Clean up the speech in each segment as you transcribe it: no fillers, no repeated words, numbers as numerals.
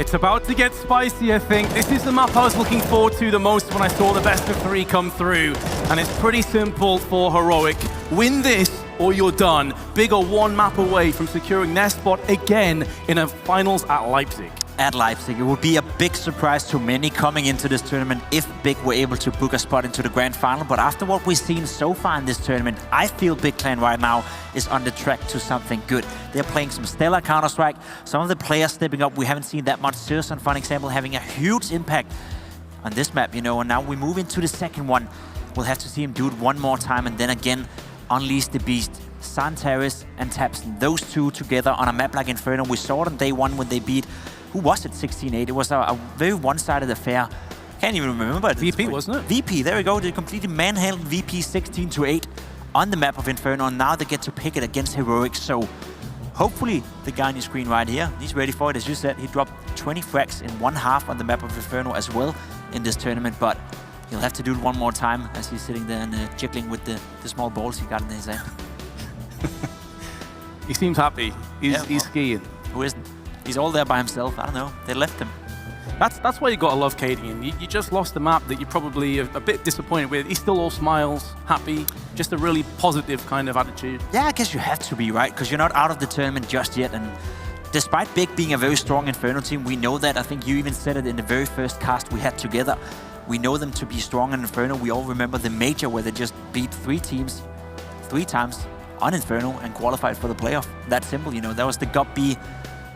It's about to get spicy, I think. This is the map I was looking forward to the most when I saw the best of 3 come through. And it's pretty simple for Heroic. Win this or you're done. Big are 1 map away from securing their spot again in a finals at Leipzig. At Leipzig. It would be a big surprise to many coming into this tournament if Big were able to book a spot into the grand final. But after what we've seen so far in this tournament, I feel Big Clan right now is on the track to something good. They're playing some stellar Counter-Strike. Some of the players stepping up. We haven't seen that much. Sirson, for example, having a huge impact on this map, you know. And now we move into the second one. We'll have to see him do it one more time and then again unleash the beast. Santaris and Tapson, those two together on a map like Inferno. We saw it on day 1 when they beat, who was it, 16-8? It was a very one-sided affair. Can't even remember. VP, wasn't it? VP, there we go. They completely manhandled VP 16-8 on the map of Inferno. And now they get to pick it against Heroic. So hopefully the guy on your screen right here, he's ready for it. As you said, he dropped 20 frags in 1/2 on the map of Inferno as well in this tournament. But he'll have to do it one more time as he's sitting there and jiggling with the small balls he got in his hand. He seems happy. He's skiing. Who isn't? He's all there by himself. I don't know. They left him. That's why you got to love Cadian. You just lost the map that you're probably a bit disappointed with. He's still all smiles, happy, just a really positive kind of attitude. Yeah, I guess you have to be, right? Because you're not out of the tournament just yet. And despite Big being a very strong Inferno team, we know that. I think you even said it in the very first cast we had together. We know them to be strong in Inferno. We all remember the major where they just beat 3 teams 3 times on Inferno and qualified for the playoff. That simple, you know. That was the GOP-B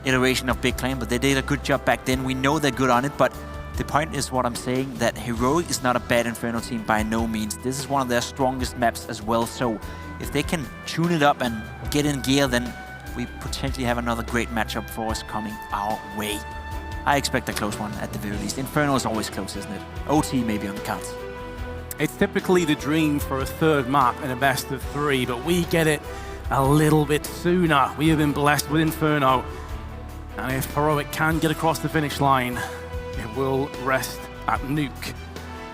iteration of Big Clan, but they did a good job back then. We know they're good on it, but the point is what I'm saying, that Heroic is not a bad Inferno team by no means. This is one of their strongest maps as well, so if they can tune it up and get in gear, then we potentially have another great matchup for us coming our way. I expect a close one at the very least. Inferno is always close, isn't it? OT maybe on the cards. It's typically the dream for a 3rd map in a best of 3, but we get it a little bit sooner. We have been blessed with Inferno. And if Heroic can get across the finish line, it will rest at Nuke,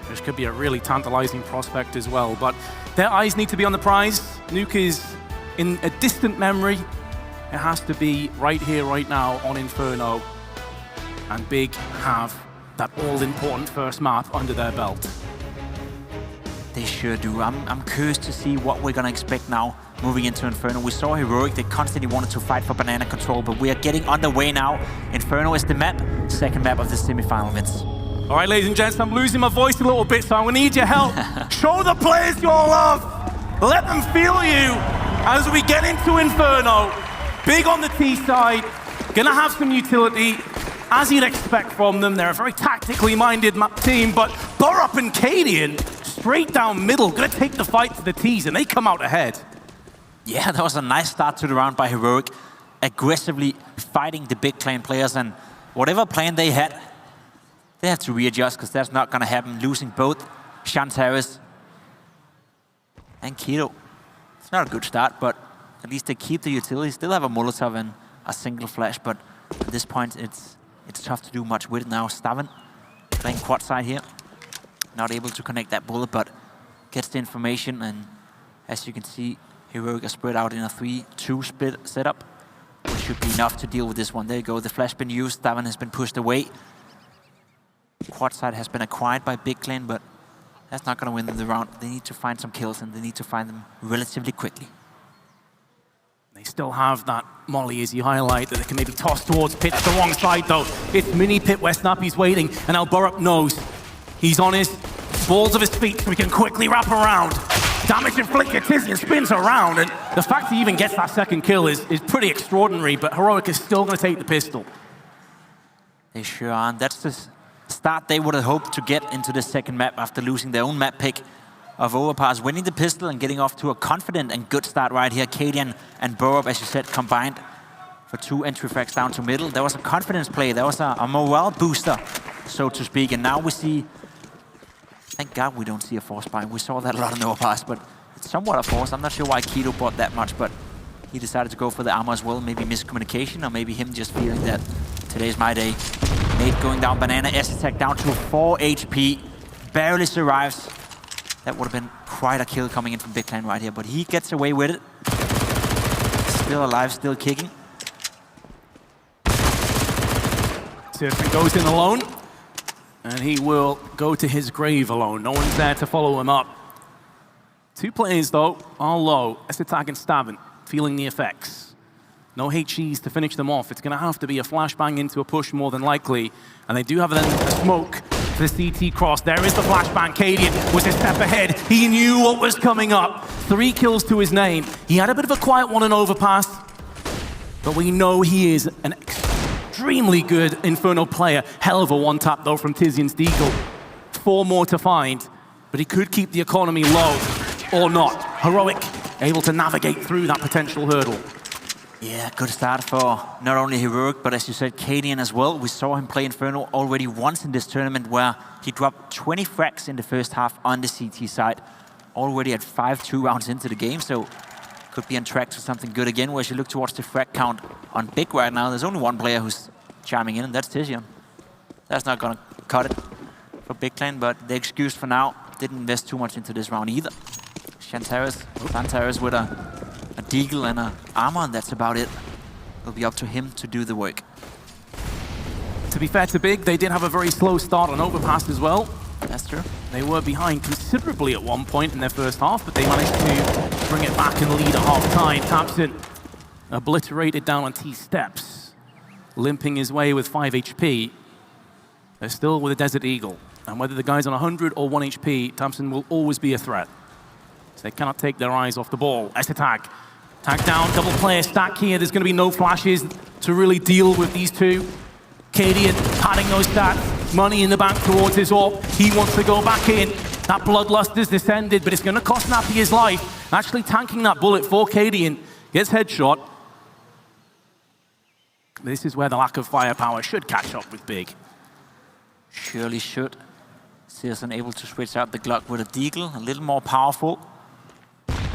which could be a really tantalizing prospect as well. But their eyes need to be on the prize. Nuke is in a distant memory. It has to be right here, right now on Inferno. And Big have that all-important first map under their belt. They sure do. I'm curious to see what we're gonna expect now moving into Inferno. We saw Heroic, they constantly wanted to fight for banana control, but we are getting underway now. Inferno is the map, second map of the semi-final events. All right, ladies and gents, I'm losing my voice a little bit, so I'm gonna need your help. Show the players your love. Let them feel you as we get into Inferno. Big on the T side, gonna have some utility, as you'd expect from them. They're a very tactically minded team, but Borup and Cadian, straight down middle, gonna take the fight to the T's, and they come out ahead. Yeah, that was a nice start to the round by Heroic, aggressively fighting the Big Clan players, and whatever plan they had, they have to readjust, because that's not gonna happen, losing both Shantaris and Keto. It's not a good start, but at least they keep the utility, still have a Molotov and a single flash, but at this point, it's tough to do much with it now. Staven playing quad side here. Not able to connect that bullet, but gets the information, and as you can see, Heroic are spread out in a 3-2 split setup, which should be enough to deal with this one. There you go, the flash been used, Staven has been pushed away. Quad side has been acquired by Big Clan, but that's not gonna win them the round. They need to find some kills, and they need to find them relatively quickly. They still have that molly, as you highlight, that they can maybe toss towards Pit at the wrong side, though. It's mini Pit where Snappy's waiting, and now Borup knows he's on his balls of his feet, so he can quickly wrap around. Damage inflicted, Tizian spins around, and the fact he even gets that second kill is pretty extraordinary, but Heroic is still going to take the pistol. They sure are, and that's the start they would have hoped to get into the second map after losing their own map pick of Overpass, winning the pistol and getting off to a confident and good start right here. Cadian and Borup, as you said, combined for 2 entry frags down to middle. There was a confidence play, there was a morale booster, so to speak, and now we see, thank God we don't see a force buy. We saw that a lot in Overpass, but it's somewhat a force. I'm not sure why Keto bought that much, but he decided to go for the armor as well. Maybe miscommunication, or maybe him just feeling that today's my day. Nate going down banana, S-Attack down to 4 HP, barely survives. That would have been quite a kill coming in from Big Clan right here, but he gets away with it. Still alive, still kicking. Sirfin goes in alone, and he will go to his grave alone. No one's there to follow him up. 2 players, though, are low. Attack and Stavin, feeling the effects. No HEs to finish them off. It's going to have to be a flashbang into a push more than likely. And they do have a smoke for the CT cross. There is the flashbang. Cadian was a step ahead. He knew what was coming up. 3 kills to his name. He had a bit of a quiet one in overpass, but we know he is an extremely good Inferno player. Hell of a one-tap, though, from Tizian's Deagle. 4 more to find, but he could keep the economy low. Or not. Heroic, able to navigate through that potential hurdle. Yeah, good start for not only Heroic, but as you said, Cadian as well. We saw him play Inferno already once in this tournament where he dropped 20 frags in the first half on the CT side. Already at 5-2 rounds into the game, so could be on track to something good again. Whereas you look towards the frag count on Big right now, there's only 1 player who's chiming in, and that's Tizian. That's not gonna cut it for Big Clan, but the excuse for now, didn't invest too much into this round either. Shantaris with a Deagle and an armor, and that's about it. It'll be up to him to do the work. To be fair to Big, they did have a very slow start on overpass as well. That's true. They were behind considerably at one point in their first half, but they managed to bring it back and lead at half-time. Tapson obliterated down on T-steps, limping his way with 5 HP. They're still with a Desert Eagle. And whether the guy's on 100 or 1 HP, Tapson will always be a threat. So they cannot take their eyes off the ball. Attack. Tag down, double player stack here. There's going to be no flashes to really deal with these two. Cadian padding those stats. Money in the bank towards his AWP. He wants to go back in. That bloodlust has descended, but it's going to cost Nappy his life. Actually tanking that bullet for Cadian. Gets headshot. This is where the lack of firepower should catch up with Big. Surely should. Searson able to switch out the Glock with a Deagle, a little more powerful.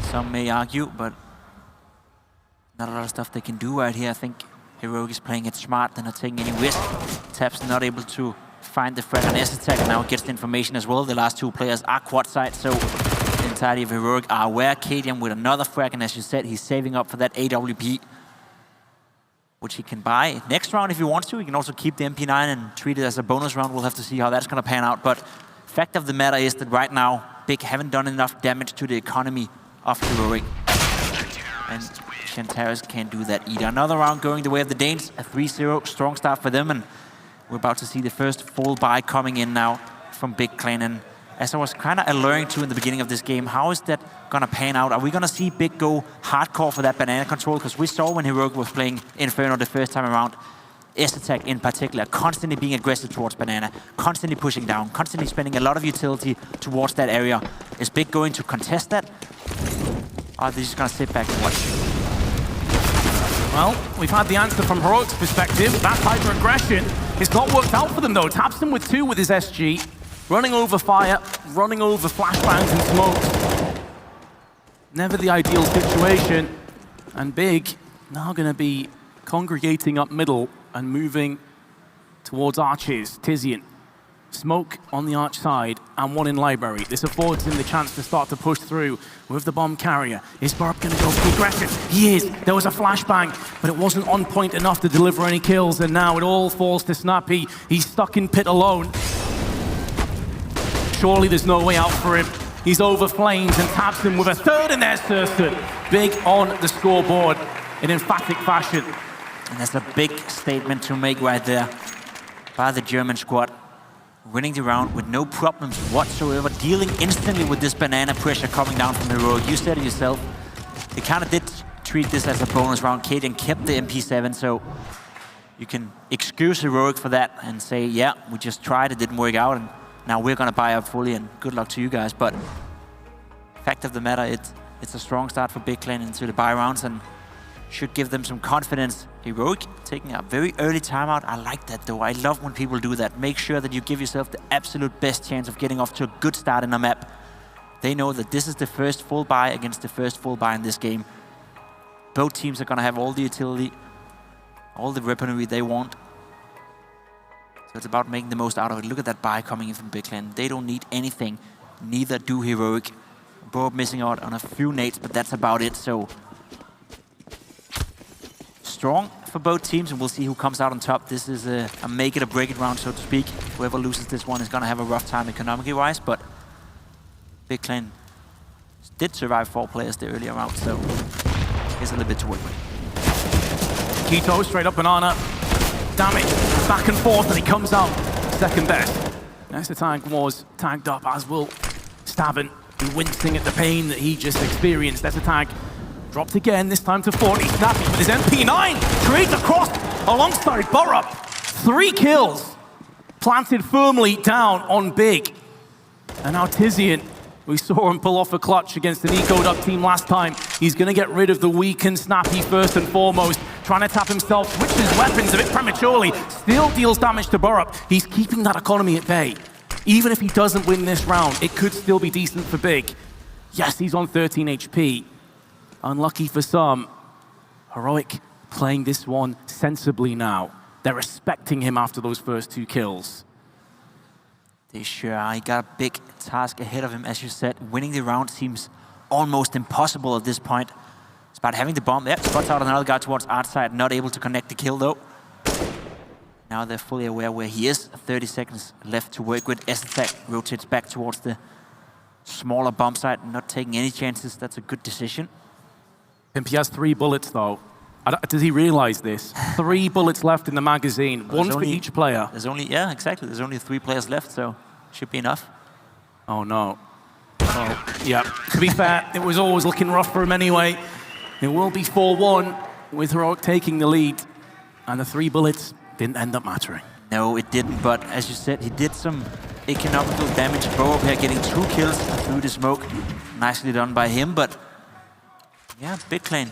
Some may argue, but not a lot of stuff they can do right here. I think Heroic is playing it smart. They're not taking any risk. Tap's not able to find the frag on S-Attack, and now gets the information as well. The last 2 players are quad side, so the entirety of Heroic are aware. Cadian with another frag, and as you said, he's saving up for that AWP, which he can buy next round if he wants to. He can also keep the MP9 and treat it as a bonus round. We'll have to see how that's going to pan out. But fact of the matter is that right now, Big haven't done enough damage to the economy of Heroic. And Shantaris can't do that either. Another round going the way of the Danes. A 3-0 strong start for them. And we're about to see the first full buy coming in now from Big Clan. And as I was kind of alluring to in the beginning of this game, how is that going to pan out? Are we going to see Big go hardcore for that banana control? Because we saw when Heroic was playing Inferno the first time around, S-Attack in particular, constantly being aggressive towards banana, constantly pushing down, constantly spending a lot of utility towards that area. Is Big going to contest that? Or are they just going to sit back and watch? Well, we've had the answer from Heroic's perspective. That type of aggression has not worked out for them, though. Tapson with 2 with his SG, running over fire, running over flashbangs and smokes. Never the ideal situation. And Big now going to be congregating up middle and moving towards arches. Tizian, smoke on the arch side and 1 in library. This affords him the chance to start to push through with the bomb carrier. Is Burp going to go for aggressive? He is. There was a flashbang, but it wasn't on point enough to deliver any kills, and now it all falls to Snappy. He's stuck in pit alone. Surely there's no way out for him. He's over flames and taps him with a 3rd in there, Sirson. Big on the scoreboard in emphatic fashion. And that's a big statement to make right there by the German squad. Winning the round with no problems whatsoever, dealing instantly with this banana pressure coming down from Heroic. You said it yourself. They kind of did treat this as a bonus round. Cadian kept the MP7, so you can excuse Heroic for that and say, yeah, we just tried, it didn't work out, and now we're going to buy up fully, and good luck to you guys. But fact of the matter, it's a strong start for Big Clan into the buy rounds, and should give them some confidence. Heroic taking a very early timeout. I like that, though. I love when people do that. Make sure that you give yourself the absolute best chance of getting off to a good start in a map. They know that this is the first full buy against the first full buy in this game. Both teams are going to have all the utility, all the weaponry they want. So it's about making the most out of it. Look at that buy coming in from Big Clan. They don't need anything. Neither do Heroic. Both missing out on a few nades, but that's about it. So strong for both teams, and we'll see who comes out on top. This is a make it or break it round, so to speak. Whoever loses this one is going to have a rough time economically-wise, but Big Clan did survive 4 players the earlier round, so here's a little bit to work with. Keto, straight up banana. Damage, back and forth, and he comes out second best. Next attack was tagged up, as will Stavin, who wincing at the pain that he just experienced. Next attack dropped again, this time to 40. Snappy with his MP9, trades across alongside Borup. 3 kills, planted firmly down on Big. And now Tizian, we saw him pull off a clutch against an ecoed up team last time. He's gonna get rid of the weakened Snappy first and foremost. Trying to tap himself, switches weapons a bit prematurely. Still deals damage to Borup. He's keeping that economy at bay. Even if he doesn't win this round, it could still be decent for Big. Yes, he's on 13 HP. Unlucky for some. Heroic playing this one sensibly now. They're respecting him after those first 2 kills. They sure are. He got a big task ahead of him, as you said. Winning the round seems almost impossible at this point. It's about having the bomb there. Spots out another guy towards outside, not able to connect the kill though. Now they're fully aware where he is. 30 seconds left to work with. S-Attack rotates back towards the smaller bomb site, not taking any chances. That's a good decision. He has 3 bullets though. Does he realize this? 3 bullets left in the magazine, one for each player. There's only, yeah, exactly. There's only 3 players left, so should be enough. Oh no. Oh, yeah. To be fair, it was always looking rough for him anyway. It will be 4-1 with Heroic taking the lead. And the 3 bullets didn't end up mattering. No, it didn't, but as you said, he did some economical damage. Borup here getting 2 kills through the smoke. Nicely done by him, but yeah, Big Clan.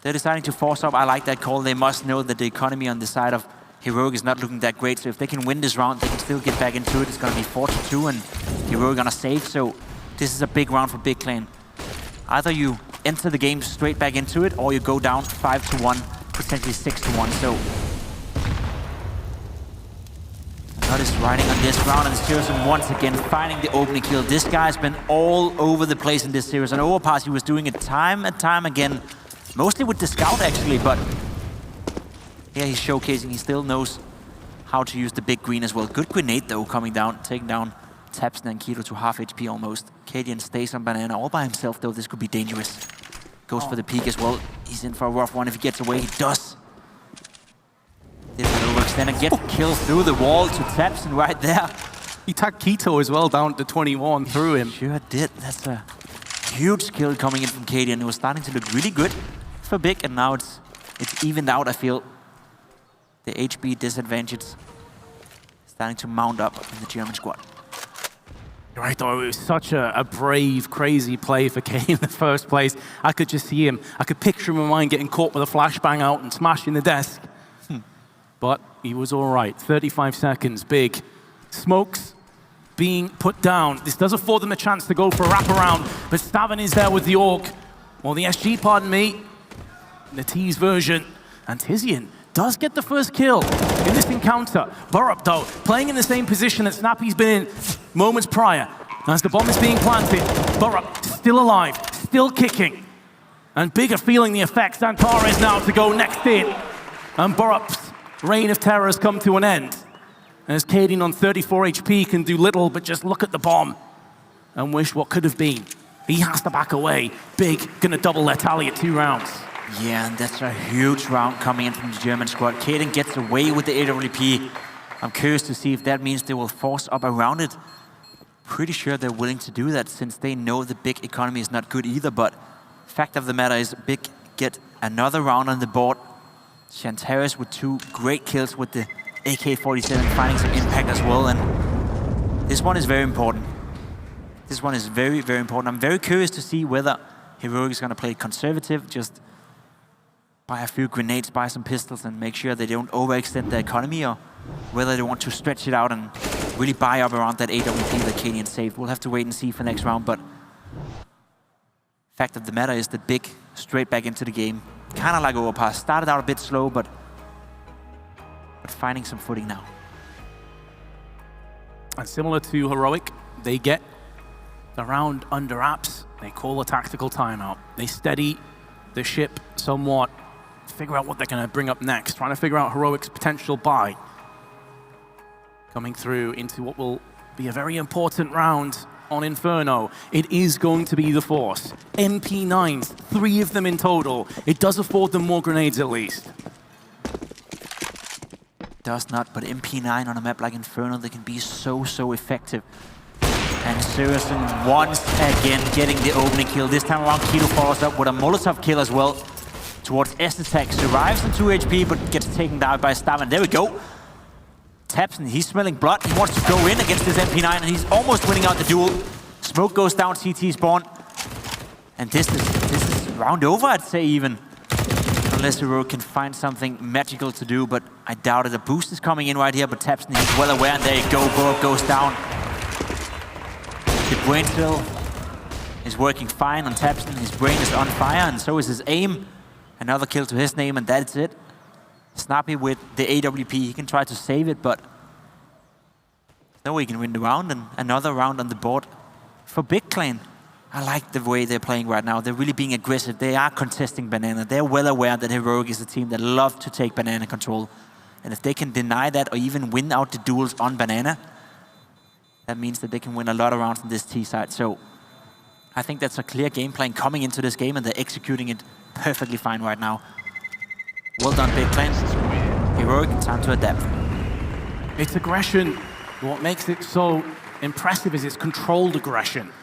They're deciding to force up. I like that call. They must know that the economy on the side of Heroic is not looking that great. So if they can win this round, they can still get back into it. It's going to be 4-2 and Heroic gonna save. So this is a big round for Big Clan. Either you enter the game straight back into it, or you go down 5-1, potentially 6-1. So Nut is riding on this round, and Siriusson once again finding the opening kill. This guy's been all over the place in this series. On Overpass, he was doing it time and time again. Mostly with the scout, actually, but here he's showcasing he still knows how to use the big green as well. Good grenade, though, coming down, taking down Tapston and Keto to half HP almost. Cadian stays on Banana all by himself, though. This could be dangerous. Goes for the peek as well. He's in for a rough one. If he gets away, he does. Didn't overextend and get kills through the wall to Tapston right there. He tagged Keto as well down to 21 through him. Sure did. That's a huge kill coming in from Cadian. It was starting to look really good for Big, and now it's evened out, I feel. The HB disadvantage starting to mount up in the German squad. You're right, though. It was such a brave, crazy play for Kane in the first place. I could just see him. I could picture him in mind getting caught with a flashbang out and smashing the desk. But he was all right. 35 seconds, Big. Smokes being put down. This does afford them a chance to go for a wraparound, but Stavin is there with the Orc. Well, the SG, pardon me. The T's version. And Tizian does get the first kill in this encounter. Borup, though, playing in the same position that Snappy's been in moments prior. As the bomb is being planted, Borup still alive, still kicking. And Big are feeling the effects. Antares now to go next in. And Borup's reign of terror has come to an end. As Cadian on 34 HP can do little but just look at the bomb and wish what could have been. He has to back away. Big gonna double their tally at 2 rounds. Yeah, and that's a huge round coming in from the German squad. Cadian gets away with the AWP. I'm curious to see if that means they will force up around it. Pretty sure they're willing to do that since they know the Big economy is not good either, but fact of the matter is Big get another round on the board. Shantaris with 2 great kills with the AK-47, finding some impact as well, and this one is very important. This one is very, very important. I'm very curious to see whether Heroic is going to play conservative, just buy a few grenades, buy some pistols, and make sure they don't overextend the economy, or whether they want to stretch it out and really buy up around that AWP that Cadian saved. We'll have to wait and see for next round, but fact of the matter is that Big straight back into the game. Kind of like Overpass. Started out a bit slow, but finding some footing now. And similar to Heroic, they get the round under wraps. They call a tactical timeout. They steady the ship somewhat. figure out what they're going to bring up next, trying to figure out Heroic's potential buy. Coming through into what will be a very important round on Inferno. It is going to be the Force. MP9s, 3 of them in total. It does afford them more grenades at least. Does not, but MP9 on a map like Inferno, they can be so effective. And Sørensen once again getting the opening kill. This time around, Keto follows up with a Molotov kill as well towards Estetek. Survives on 2 HP, but gets taken down by Stavan. There we go. tabseN, he's smelling blood. He wants to go in against this MP9, and he's almost winning out the duel. Smoke goes down, CT spawn. And this is round over, I'd say, even. Unless Heroic can find something magical to do, but I doubt it. A boost is coming in right here, but tabseN, he's well aware, and there you go, Bo goes down. The brain cell is working fine on tabseN. His brain is on fire, and so is his aim. Another kill to his name, and that's it. Snappy with the AWP, he can try to save it, but no way he can win the round, and another round on the board for Big Clan. I like the way they're playing right now. They're really being aggressive. They are contesting Banana. They're well aware that Heroic is a team that love to take Banana control. And if they can deny that or even win out the duels on Banana, that means that they can win a lot of rounds on this T side. So I think that's a clear game plan coming into this game, and they're executing it perfectly fine right now. Well done, Big Clan. Heroic, time to adapt. It's aggression. What makes it so impressive is its controlled aggression.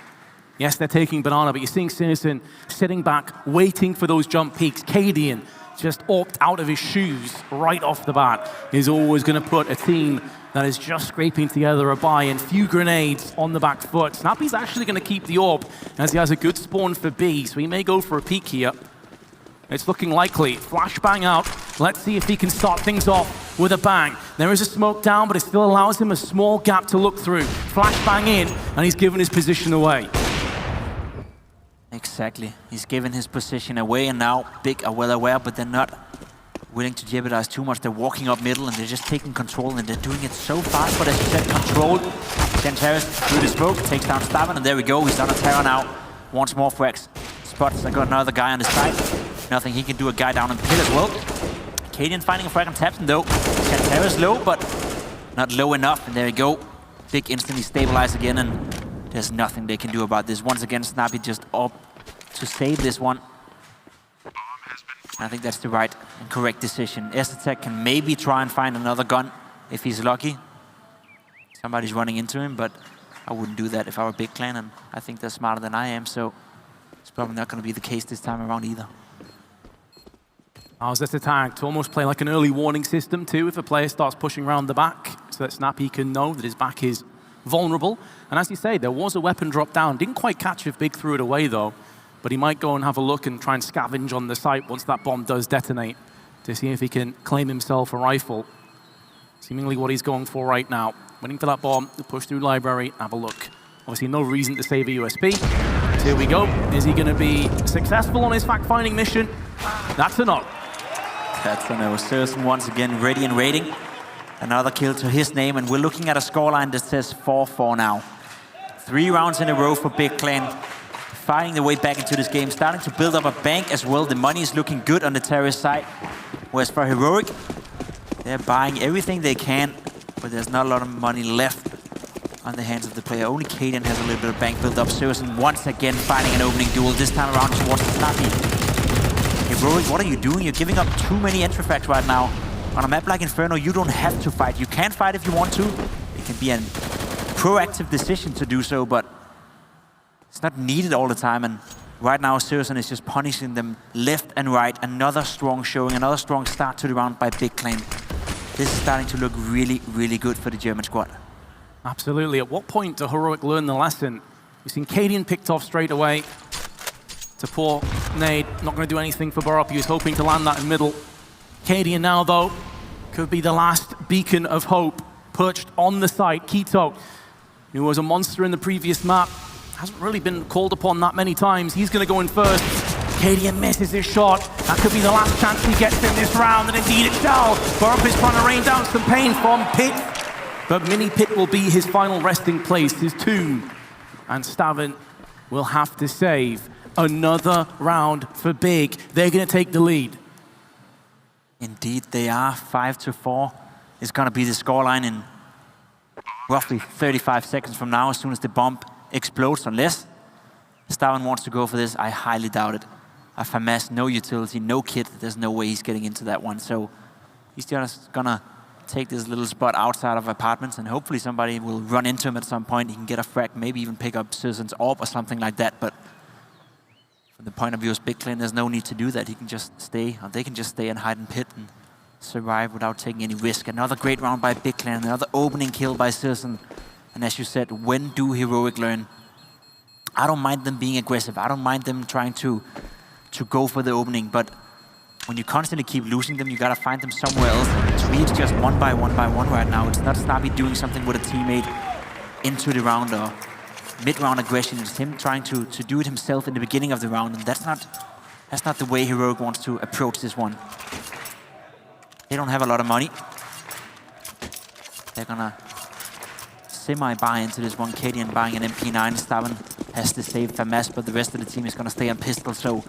Yes, they're taking Banana, but you're seeing Sørensen sitting back, waiting for those jump peaks. Cadian just opted out of his shoes right off the bat. He's always going to put a team that is just scraping together a buy and few grenades on the back foot. Snappy's actually going to keep the AWP as he has a good spawn for B, so he may go for a peek here. It's looking likely. Flashbang out. Let's see if he can start things off with a bang. There is a smoke down, but it still allows him a small gap to look through. Flashbang in, and he's given his position away. Exactly. He's given his position away, and now Big are well aware, but they're not willing to jeopardize too much. They're walking up middle, and they're just taking control, and they're doing it so fast, but as you said, controlled. Xantares through the smoke, takes down Stavan, and there we go. He's on a Terror now. Once more frags. Spots, I got another guy on the side. Nothing he can do, a guy down in pit as well. Cadian finding a frag on tabseN though. Xantares low, but not low enough, and there we go. Big instantly stabilized again, and there's nothing they can do about this. Once again, Snappy just up to save this one. I think that's the right and correct decision. Estetek can maybe try and find another gun if he's lucky. Somebody's running into him, but I wouldn't do that if I were Big Clan, and I think they're smarter than I am, so it's probably not going to be the case this time around either. How's this attack to almost play like an early warning system too if a player starts pushing around the back, so that Snappy can know that his back is vulnerable. And as you say, there was a weapon drop down. Didn't quite catch if Big threw it away though, but he might go and have a look and try and scavenge on the site once that bomb does detonate to see if he can claim himself a rifle. Seemingly what he's going for right now. Waiting for that bomb to push through library, have a look. Obviously no reason to save a USP. So here we go. Is he going to be successful on his fact-finding mission? That's a no. That's a no. Sørensen once again ready and waiting. Another kill to his name, and we're looking at a scoreline that says 4-4 now. 3 rounds in a row for Big Clan. Fighting their way back into this game, starting to build up a bank as well. The money is looking good on the terrorist side. Whereas for Heroic, they're buying everything they can, but there's not a lot of money left on the hands of the player. Only Cadian has a little bit of bank built up. Sørensen once again finding an opening duel, this time around towards Snappy. Heroic, what are you doing? You're giving up too many entry frags right now. On a map like Inferno, you don't have to fight. You can fight if you want to. It can be a proactive decision to do so, but it's not needed all the time. And right now, Sørensen is just punishing them left and right. Another strong showing, another strong start to the round by Big Clan. This is starting to look really, really good for the German squad. Absolutely. At what point do Heroic learn the lesson? We've seen Cadian picked off straight away. To poor nade, not going to do anything for Borup. He was hoping to land that in middle. Cadian now, though, could be the last beacon of hope perched on the site. Keto, who was a monster in the previous map, hasn't really been called upon that many times. He's going to go in first. Cadian misses his shot. That could be the last chance he gets in this round, and indeed it shall. Borup is trying to rain down some pain from Pit, but Mini Pit will be his final resting place, his tomb. And Stavan will have to save. Another round for Big. They're going to take the lead. Indeed, they are 5-4. It's going to be the scoreline in roughly 35 seconds from now, as soon as the bomb explodes, unless Staven wants to go for this. I highly doubt it. A FAMAS, no utility, no kit. There's no way he's getting into that one. So he's just going to take this little spot outside of apartments, and hopefully somebody will run into him at some point. He can get a frag, maybe even pick up Sirsen's orb or something like that. But from the point of view of Big Clan, there's no need to do that. He can just stay, or they can just stay and hide in pit and survive without taking any risk. Another great round by Big Clan, another opening kill by Sirsen. And as you said, when do Heroic learn? I don't mind them being aggressive. I don't mind them trying to go for the opening, but when you constantly keep losing them, you gotta find them somewhere else. To me, it's just one by one right now. It's not Snobby doing something with a teammate into the round or mid-round aggression. It's him trying to do it himself in the beginning of the round, and that's not the way Heroic wants to approach this one. They don't have a lot of money. They're gonna semi-buy into this one. Cadian buying an MP9. Staven has to save FAMAS, but the rest of the team is gonna stay on pistol. So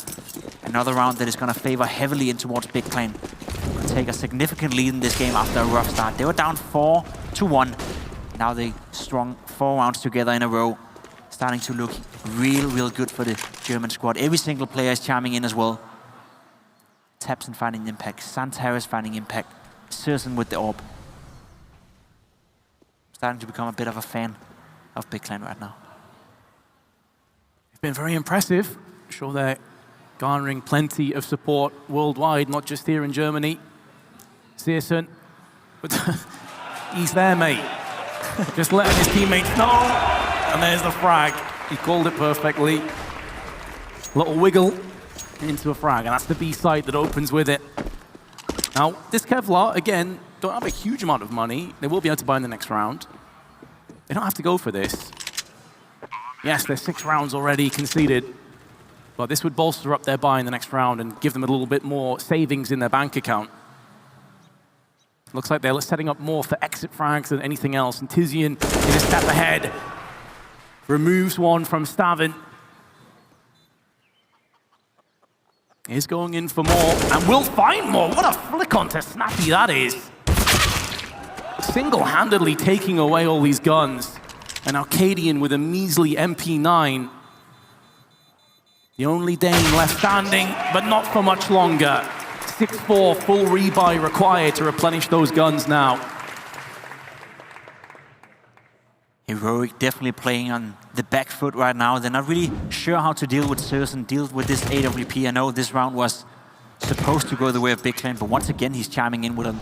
another round that is gonna favor heavily in towards Big Clan. Could take a significant lead in this game after a rough start. They were down 4-1. Now they strung 4 rounds together in a row. Starting to look real good for the German squad. Every single player is chiming in as well. Tabsen finding impact, Santaris finding impact, Sirsen with the orb. Starting to become a bit of a fan of Big Clan right now. It's been very impressive. I'm sure they're garnering plenty of support worldwide, not just here in Germany. Sirsen, but he's there, mate. Just letting his teammates know. And there's the frag. He called it perfectly. Little wiggle into a frag, and that's the B side that opens with it. Now, this Kevlar, again, don't have a huge amount of money. They will be able to buy in the next round. They don't have to go for this. Yes, there's 6 rounds already conceded, but this would bolster up their buy in the next round and give them a little bit more savings in their bank account. Looks like they're setting up more for exit frags than anything else, and Tizian is a step ahead. Removes one from Staven. Is going in for more, and will find more. What a flick onto Snappy that is. Single-handedly taking away all these guns. And Arcadian with a measly MP9. The only Dane left standing, but not for much longer. 6-4, full rebuy required to replenish those guns now. Heroic definitely playing on the back foot right now. They're not really sure how to deal with Sirsen, deal with this AWP. I know this round was supposed to go the way of Big Clan, but once again, he's chiming in with an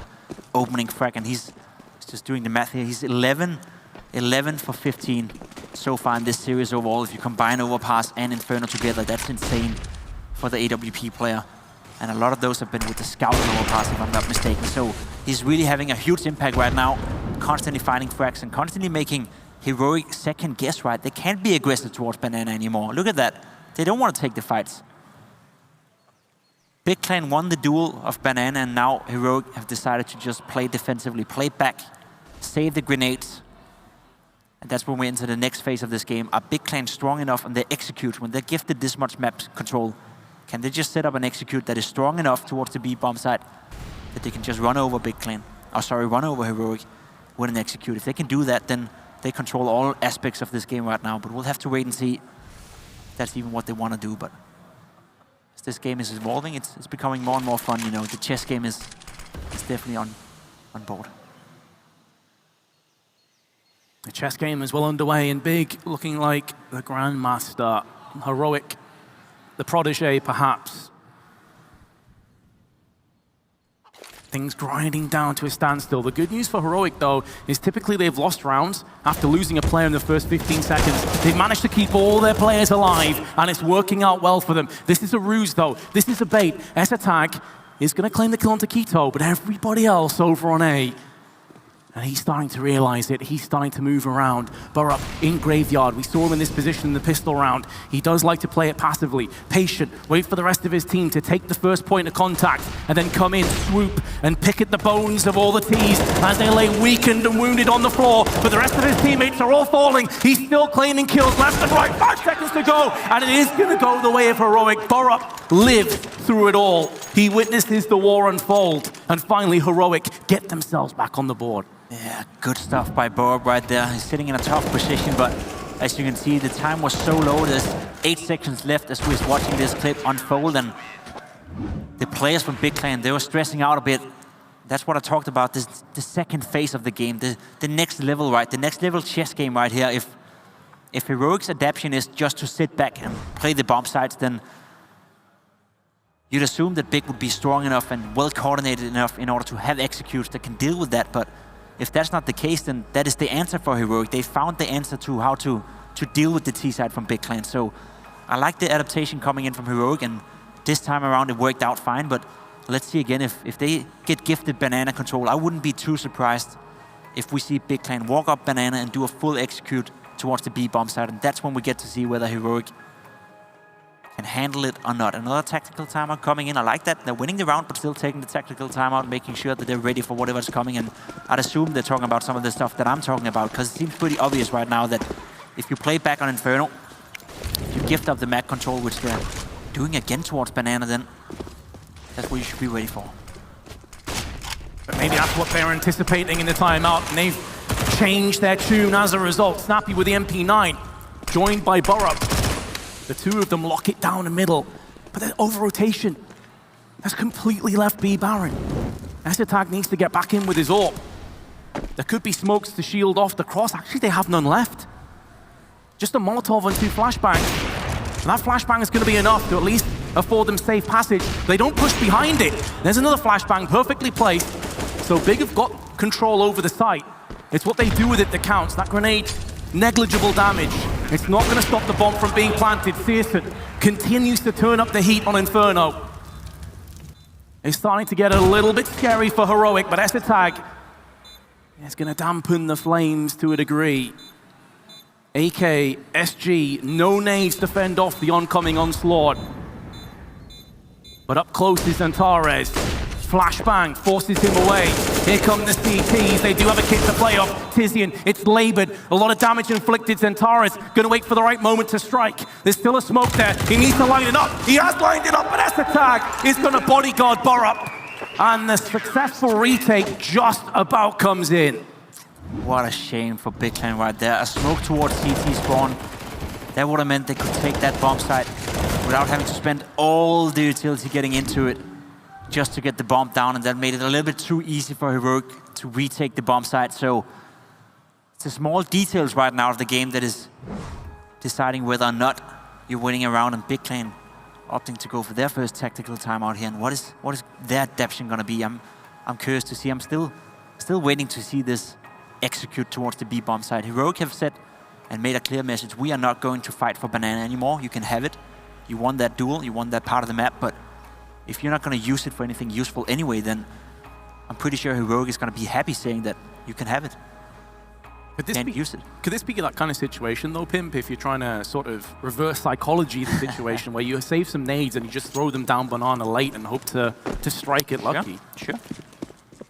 opening frag, and he's just doing the math here. He's 11 for 15 so far in this series overall. If you combine Overpass and Inferno together, that's insane for the AWP player. And a lot of those have been with the Scout and Overpass, if I'm not mistaken. So he's really having a huge impact right now, constantly finding frags and constantly making Heroic second guess, right? They can't be aggressive towards Banana anymore. Look at that. They don't want to take the fights. Big Clan won the duel of Banana, and now Heroic have decided to just play defensively, play back, save the grenades. And that's when we enter the next phase of this game. Are Big Clan strong enough and they execute when they're gifted this much map control? Can they just set up and execute that is strong enough towards the B bomb side that they can just run over Big Clan? Oh, sorry, run over Heroic with an execute. If they can do that, then they control all aspects of this game right now, but we'll have to wait and see if that's even what they want to do. But as this game is evolving, it's becoming more and more fun. You know, the chess game is definitely on board. The chess game is well underway, and Big looking like the Grandmaster. Heroic, the protege perhaps. Things grinding down to a standstill. The good news for Heroic, though, is typically they've lost rounds after losing a player in the first 15 seconds. They've managed to keep all their players alive, and it's working out well for them. This is a ruse, though. This is a bait. S-Attack is going to claim the kill onto Keto, but everybody else over on A. And he's starting to realize it. He's starting to move around. Burrup in Graveyard. We saw him in this position in the pistol round. He does like to play it passively. Patient. Wait for the rest of his team to take the first point of contact and then come in, swoop, and pick at the bones of all the T's as they lay weakened and wounded on the floor. But the rest of his teammates are all falling. He's still claiming kills. Left and right. 5 seconds to go. And it is going to go the way of Heroic. Burrup lived through it all. He witnesses the war unfold. And finally, Heroic get themselves back on the board. Yeah, good stuff by BO3 right there. He's sitting in a tough position, but as you can see, the time was so low. There's 8 seconds left as we're watching this clip unfold, and the players from Big Clan, they were stressing out a bit. That's what I talked about, this, the second phase of the game, the next level, right? The next level chess game right here. If Heroic's adaptation is just to sit back and play the bomb sites, then you'd assume that Big would be strong enough and well coordinated enough in order to have executes that can deal with that. But if that's not the case, then that is the answer for Heroic. They found the answer to how to deal with the T side from Big Clan. So I like the adaptation coming in from Heroic, and this time around it worked out fine. But let's see again, if they get gifted banana control, I wouldn't be too surprised if we see Big Clan walk up banana and do a full execute towards the B bomb side, and that's when we get to see whether Heroic can handle it or not. Another tactical timeout coming in. I like that. They're winning the round, but still taking the tactical timeout, making sure that they're ready for whatever's coming. And I'd assume they're talking about some of the stuff that I'm talking about, because it seems pretty obvious right now that if you play back on Inferno, if you gift up the map control, which they're doing again towards banana, then that's what you should be ready for. But maybe that's what they're anticipating in the timeout, and they've changed their tune as a result. Snappy with the MP9, joined by BO3. The two of them lock it down the middle, but the over-rotation has completely left B Baron. Essetag needs to get back in with his AWP. There could be smokes to shield off the cross. Actually, they have none left. Just a Molotov and 2 flashbangs. And that flashbang is going to be enough to at least afford them safe passage. They don't push behind it. There's another flashbang perfectly placed. So Big have got control over the site. It's what they do with it that counts. That grenade, negligible damage. It's not going to stop the bomb from being planted. Searson continues to turn up the heat on Inferno. It's starting to get a little bit scary for Heroic, but Essetag is going to dampen the flames to a degree. AK, SG, no nades to fend off the oncoming onslaught. But up close is Antares. Flashbang forces him away. Here come the CTs. They do have a kit to play off. Tizian, it's labored. A lot of damage inflicted. Zentaris going to wait for the right moment to strike. There's still a smoke there. He needs to line it up. He has lined it up, but Essetag is going to bodyguard BO3. And the successful retake just about comes in. What a shame for Big Clan right there. A smoke towards CT spawn. That would have meant they could take that bomb site without having to spend all the utility getting into it just to get the bomb down, and that made it a little bit too easy for Heroic to retake the bomb site. So it's the small details right now of the game that is deciding whether or not you're winning a round, and Big Clan opting to go for their first tactical timeout here. And what is their adaptation going to be? I'm curious to see. I'm still waiting to see this execute towards the B bomb site. Heroic have said and made a clear message: we are not going to fight for banana anymore. You can have it. You won that duel. You won that part of the map, but if you're not going to use it for anything useful anyway, then I'm pretty sure Heroic is going to be happy saying that you can have it. Use it. Could this be that kind of situation though, Pimp, if you're trying to sort of reverse psychology the situation where you save some nades and you just throw them down banana late and hope to strike it lucky? Sure.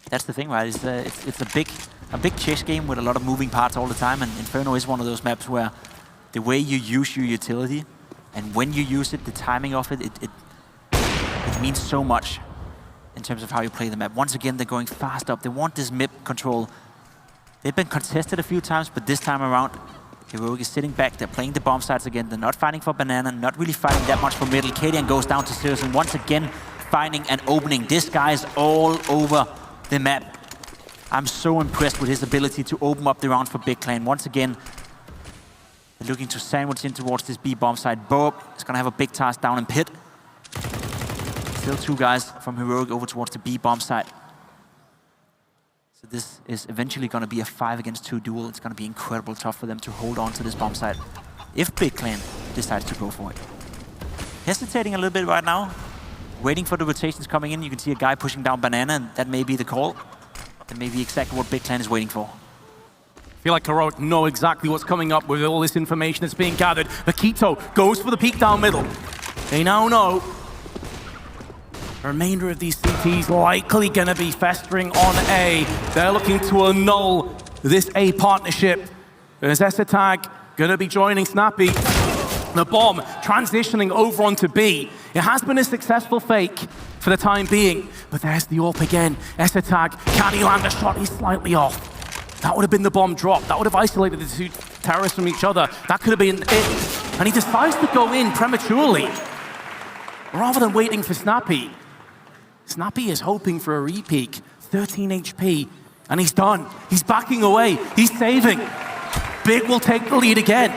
That's the thing, right? It's a big chess game with a lot of moving parts all the time, and Inferno is one of those maps where the way you use your utility and when you use it, the timing of it means so much in terms of how you play the map. Once again, they're going fast up. They want this mid control. They've been contested a few times, but this time around, Heroic is sitting back. They're playing the bomb sites again. They're not fighting for banana, not really fighting that much for middle. Kadian goes down to Searson, once again finding an opening. This guy's all over the map. I'm so impressed with his ability to open up the round for Big Clan. Once again, they're looking to sandwich in towards this B bomb site. BO3 is going to have a big task down in pit. Still 2 guys from Heroic over towards the B bomb site. So this is eventually going to be a 5-against-2 duel. It's going to be incredibly tough for them to hold on to this bomb site if Big Clan decides to go for it. Hesitating a little bit right now, waiting for the rotations coming in. You can see a guy pushing down banana, and that may be the call. That may be exactly what Big Clan is waiting for. I feel like Heroic know exactly what's coming up with all this information that's being gathered. Akito goes for the peek down middle. They now know the remainder of these CTs likely going to be festering on A. They're looking to annul this A partnership. There's Essetag going to be joining Snappy. The bomb transitioning over onto B. It has been a successful fake for the time being, but there's the AWP again. Essetag, can he land a shot? He's slightly off. That would have been the bomb drop. That would have isolated the two terrorists from each other. That could have been it. And he decides to go in prematurely, rather than waiting for Snappy. Snappy is hoping for a repeak. 13 HP, and he's done. He's backing away. He's saving. Big will take the lead again.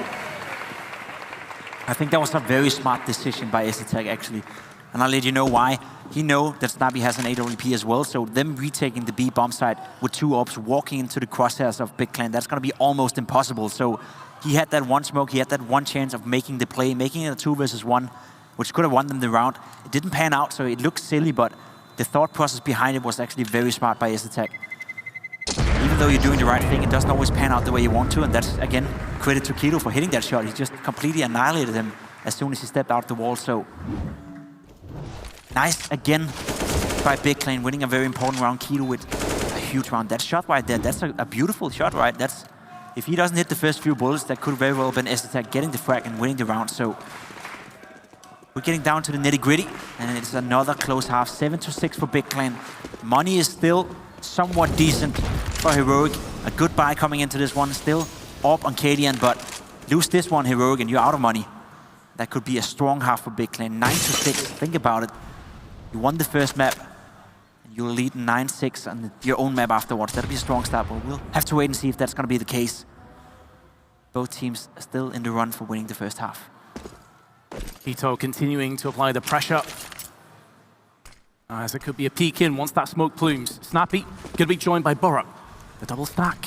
I think that was a very smart decision by Essetag, actually. And I'll let you know why. He knows that Snappy has an AWP as well, so them retaking the B bomb site with 2 AWPs, walking into the crosshairs of Big Clan, that's going to be almost impossible. So he had that one smoke, he had that one chance of making the play, making it a 2 versus 1, which could have won them the round. It didn't pan out, so it looked silly, but the thought process behind it was actually very smart by Essetag. Even though you're doing the right thing, it doesn't always pan out the way you want to, and that's, again, credit to Keto for hitting that shot. He just completely annihilated him as soon as he stepped out the wall, so... Nice again by Big Clan, winning a very important round. Keto with a huge round. That shot right there, that's a beautiful shot, right? That's, if he doesn't hit the first few bullets, that could very well have been Essetag getting the frag and winning the round, so... We're getting down to the nitty-gritty, and it's another close half. 7-6 for Big Clan. Money is still somewhat decent for Heroic. A good buy coming into this one. Still up on Cadian, but lose this one, Heroic, and you're out of money. That could be a strong half for Big Clan. 9-6, think about it. You won the first map, and you'll lead 9-6 on your own map afterwards. That'll be a strong start, but we'll have to wait and see if that's going to be the case. Both teams are still in the run for winning the first half. Keto continuing to apply the pressure. As it could be a peek in once that smoke plumes. Snappy could be joined by Burrow. The double stack.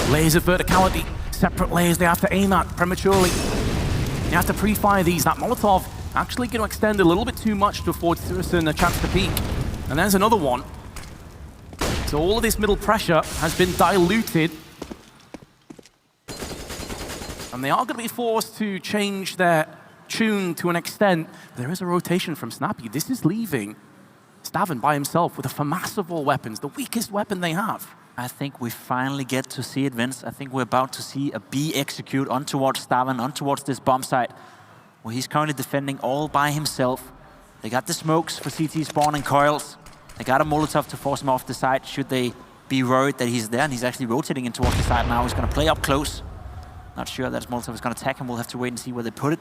Layers of verticality. Separate layers they have to aim at prematurely. You have to pre-fire these. That Molotov actually going to extend a little bit too much to afford Sirison a chance to peek. And there's another one. So all of this middle pressure has been diluted. And they are going to be forced to change their tune to an extent. There is a rotation from Snappy. This is leaving Stavn by himself with a FAMAS of all weapons, the weakest weapon they have. I think we finally get to see it, Vince. I think we're about to see a B execute on towards Stavn, on towards this bomb site, where he's currently defending all by himself. They got the smokes for CT spawn and coils. They got a Molotov to force him off the side should they be worried that he's there, and he's actually rotating in towards the side now. He's going to play up close. Not sure that Molotov is going to attack him. We'll have to wait and see where they put it.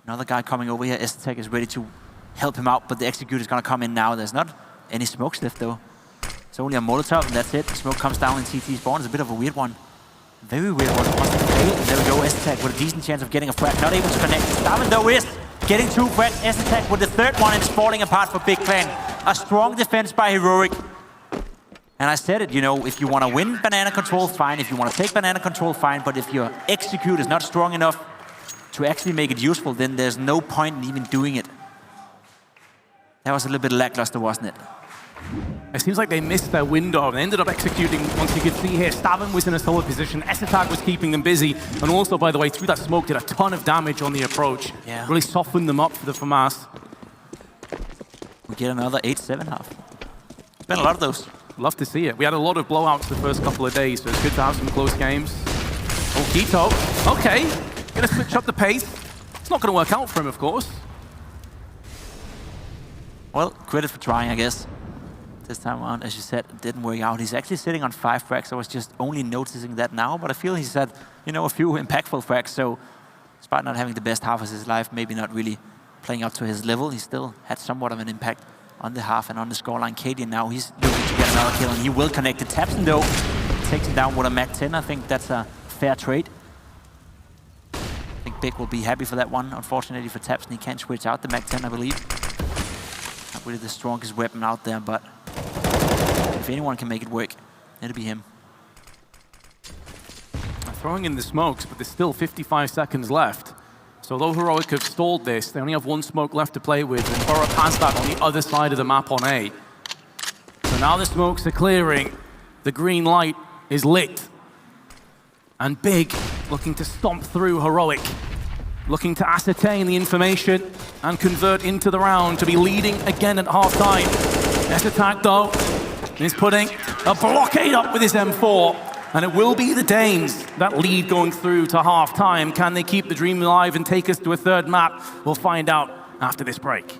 Another guy coming over here. Essetag is ready to help him out, but the execute is going to come in now. There's not any smokes left, though. It's only a Molotov, and that's it. The smoke comes down in CT spawn. It's a bit of a weird one. Very weird one. And there we go. Essetag with a decent chance of getting a frag. Not able to connect. Stavn, though, is getting 2 frags. Essetag with the 3rd one, and it's falling apart for Big Clan. A strong defense by Heroic. And I said it, you know, if you want to win banana control, fine. If you want to take banana control, fine. But if your execute is not strong enough to actually make it useful, then there's no point in even doing it. That was a little bit lackluster, wasn't it? It seems like they missed their window and ended up executing. Once you could see here, Stavn was in a solid position. Essetag was keeping them busy. And also, by the way, through that smoke, did a ton of damage on the approach. Yeah. Really softened them up for the FAMAS. We get another 8-7 half. It's been a lot of those. Love to see it. We had a lot of blowouts the first couple of days, so it's good to have some close games. Oh, Keto. Okay. Gonna switch up the pace. It's not gonna work out for him, of course. Well, credit for trying, I guess. This time around, as you said, it didn't work out. He's actually sitting on 5 frags. I was just only noticing that now, but I feel he's had, you know, a few impactful frags. So, despite not having the best half of his life, maybe not really playing up to his level, he still had somewhat of an impact on the half and on the scoreline. Cadian now, he's looking to get another kill, and he will connect it. Tapson, though, takes him down with a Mac 10. I think that's a fair trade. I think Big will be happy for that one. Unfortunately for Tapson, he can't switch out the Mac 10, I believe. Not really the strongest weapon out there, but if anyone can make it work, it'll be him. Throwing in the smokes, but there's still 55 seconds left. So although Heroic have stalled this, they only have 1 smoke left to play with, and Burrow has that on the other side of the map on A. So now the smokes are clearing, the green light is lit, and Big looking to stomp through Heroic, looking to ascertain the information and convert into the round to be leading again at half-time. Essetag, though, is putting a blockade up with his M4. And it will be the Danes that lead going through to half-time. Can they keep the dream alive and take us to a 3rd map? We'll find out after this break.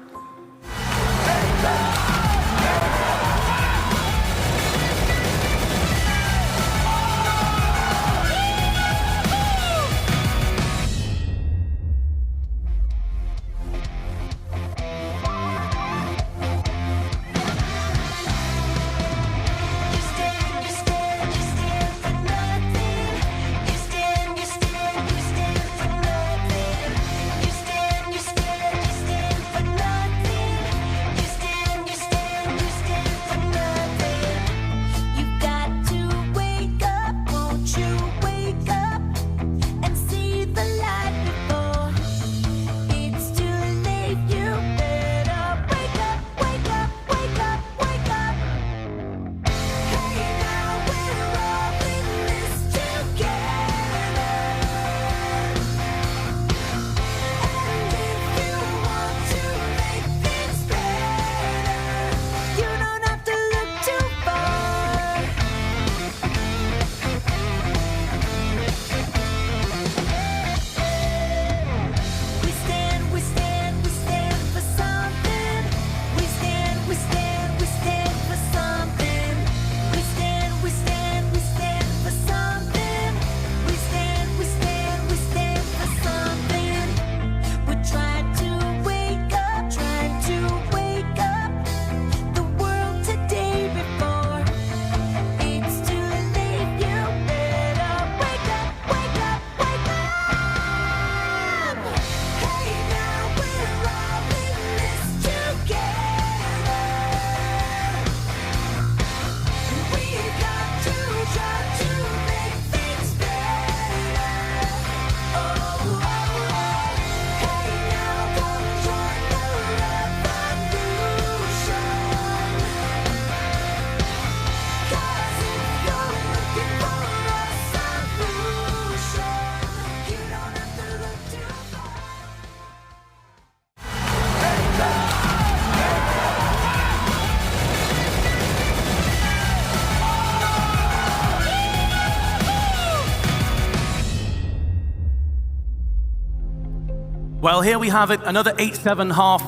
Well, here we have it, another 8-7 half.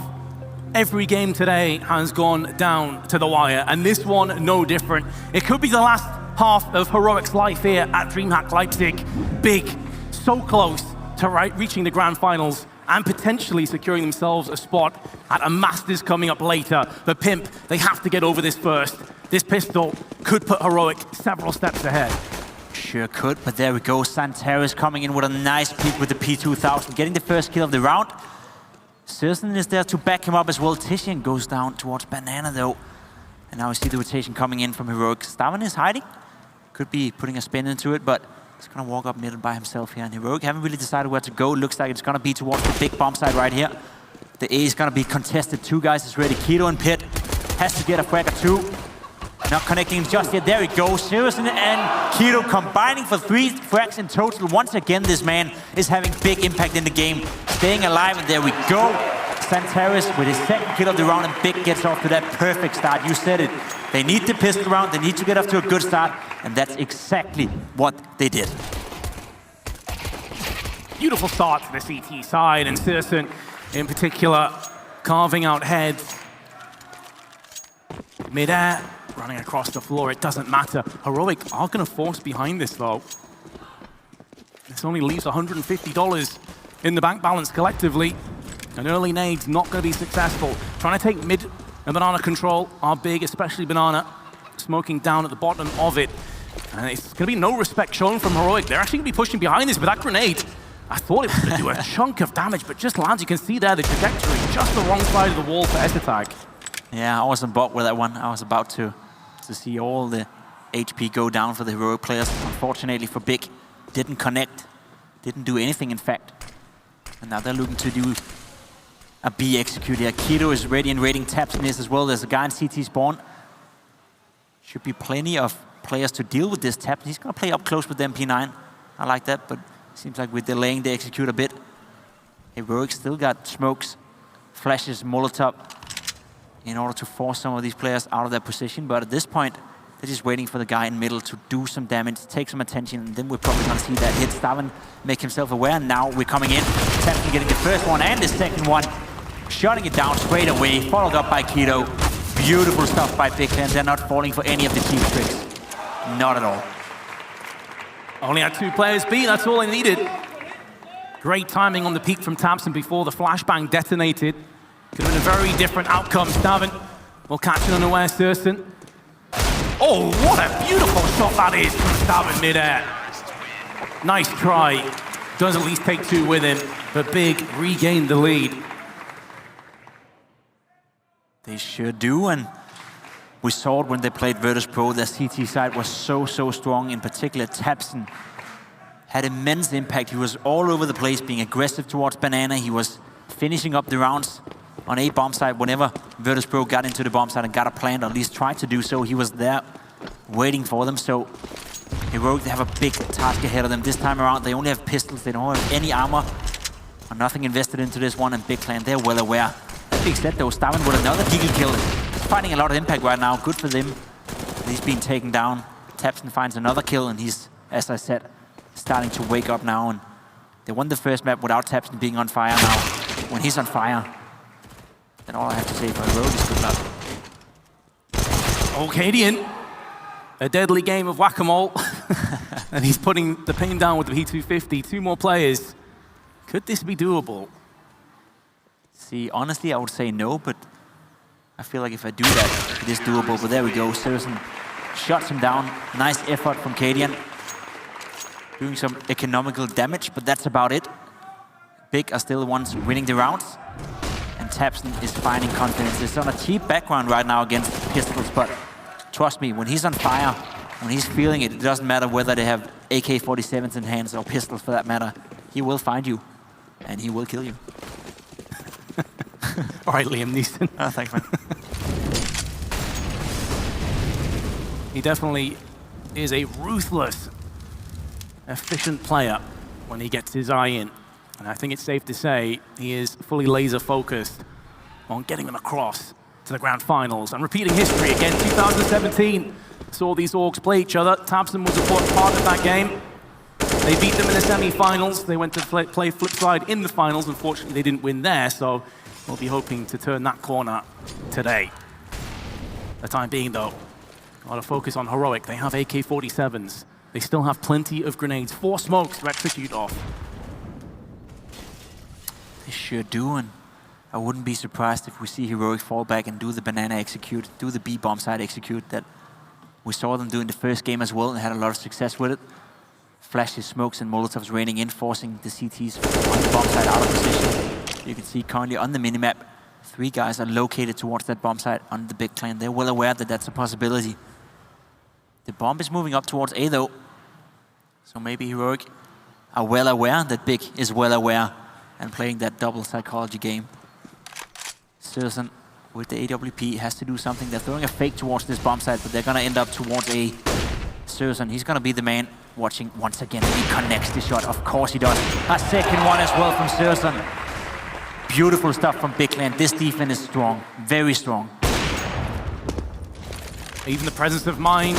Every game today has gone down to the wire, and this one no different. It could be the last half of Heroic's life here at DreamHack Leipzig. Big, so close to reaching the grand finals and potentially securing themselves a spot at a Masters coming up later. But Pimp, they have to get over this first. This pistol could put Heroic several steps ahead. Sure could, but there we go. Santaris coming in with a nice peek with the P2000, getting the first kill of the round. Sirsen is there to back him up as well. Tishian goes down towards Banana though. And now we see the rotation coming in from Heroic. Stavan is hiding. Could be putting a spin into it, but he's gonna walk up middle by himself here. And Heroic haven't really decided where to go. Looks like it's gonna be towards the big bomb site right here. The A is gonna be contested. Two guys is ready. Keto and Pit has to get a frag or two. Not connecting just yet. There we go. Sirsen and Keto combining for 3 frags in total. Once again, this man is having big impact in the game. Staying alive, and there we go. Santaris with his second kill of the round, and Big gets off to that perfect start. You said it. They need the pistol round. They need to get off to a good start, and that's exactly what they did. Beautiful start to the CT side, and Sirsen in particular carving out heads. Mid-air, running across the floor, it doesn't matter. Heroic are going to force behind this though. This only leaves $150 in the bank balance collectively. An early nade's not going to be successful. Trying to take mid and Banana control are big, especially Banana. Smoking down at the bottom of it. And it's going to be no respect shown from Heroic. They're actually going to be pushing behind this, but that grenade, I thought it was going to do a chunk of damage, but just lands. You can see there the trajectory, just the wrong side of the wall for S-Attack. Yeah, I was on board with that one. I was about to see all the HP go down for the Heroic players. Unfortunately for Big, didn't connect, didn't do anything in fact. And now they're looking to do a B execute here. Keto is ready and raiding taps in this as well. There's a guy in CT spawn. Should be plenty of players to deal with this tap. He's gonna play up close with the MP9. I like that, but seems like we're delaying the execute a bit. Heroic still got smokes, flashes, Molotov, in order to force some of these players out of their position. But at this point, they're just waiting for the guy in middle to do some damage, take some attention, and then we're probably gonna see that hit. Stavan make himself aware, and now we're coming in. Tapson getting the first one and the second one. shutting it down straight away, followed up by Keto. Beautiful stuff by Big Clan. They're not falling for any of the cheap tricks. Not at all. Only had 2 players beat, that's all they needed. Great timing on the peak from tabseN before the flashbang detonated. Could have been a very different outcome. stavN will catch an unaware Serson. Oh, what a beautiful shot that is from stavN midair. Nice try. Does at least take 2 with him, but Big regained the lead. They sure do, and we saw it when they played Virtus Pro. Their CT side was so strong. In particular, tabseN had immense impact. He was all over the place, being aggressive towards Banana. He was finishing up the rounds on A bomb side whenever Virtus Pro got into the bomb side and got a plant, or at least tried to do so. He was there waiting for them. So Heroic, they have a big task ahead of them. This time around, they only have pistols. They don't have any armor or nothing invested into this one. And Big Clan, they're well aware. That being said, though, stavN with another Gigi kill. He's finding a lot of impact right now. Good for them. He's being taken down. tabseN finds another kill, and he's, as I said, starting to wake up now. And they won the first map without tabseN being on fire now. When he's on fire, then all I have to say for Heroic is good luck. Ocadian, a deadly game of whack-a-mole. And he's putting the pain down with the P250. 2 more players. Could this be doable? See, honestly, I would say no, but I feel like if I do that, it is doable. But there we go. Serson shuts him down. Nice effort from Cadian. Doing some economical damage, but that's about it. Big are still the ones winning the rounds. And tabseN is finding confidence. It's on a cheap background right now against pistols, but trust me, when he's on fire, when he's feeling it, it doesn't matter whether they have AK-47s in hands or pistols for that matter. He will find you, and he will kill you. All right, Liam Neeson. Oh, thanks, man. He definitely is a ruthless, efficient player when he gets his eye in. And I think it's safe to say he is fully laser focused on getting them across to the grand finals. And repeating history again, 2017 saw these orgs play each other. tabseN was a part of that game. They beat them in the semi-finals. They went to play Flipside in the finals. Unfortunately, they didn't win there, so we'll be hoping to turn that corner today. For the time being, though, got to focus on Heroic. They have AK-47s. They still have plenty of grenades. 4 smokes to execute off. They sure do, and I wouldn't be surprised if we see Heroic fall back and do the banana execute, do the B bomb side execute that we saw them do in the first game as well and had a lot of success with it. Flashes, smokes, and Molotovs raining in, forcing the CTs on the bomb side out of position. You can see currently on the minimap, 3 guys are located towards that bomb site on the Big Clan. They're well aware that that's a possibility. The bomb is moving up towards A though, so maybe Heroic are well aware that Big is well aware and playing that double psychology game. Serson with the AWP has to do something. They're throwing a fake towards this bomb site, but they're gonna end up towards A. Serson, he's gonna be the man watching once again. He connects the shot, of course he does. A second one as well from Serson. Beautiful stuff from Big Clan. This defense is strong, very strong. Even the presence of mind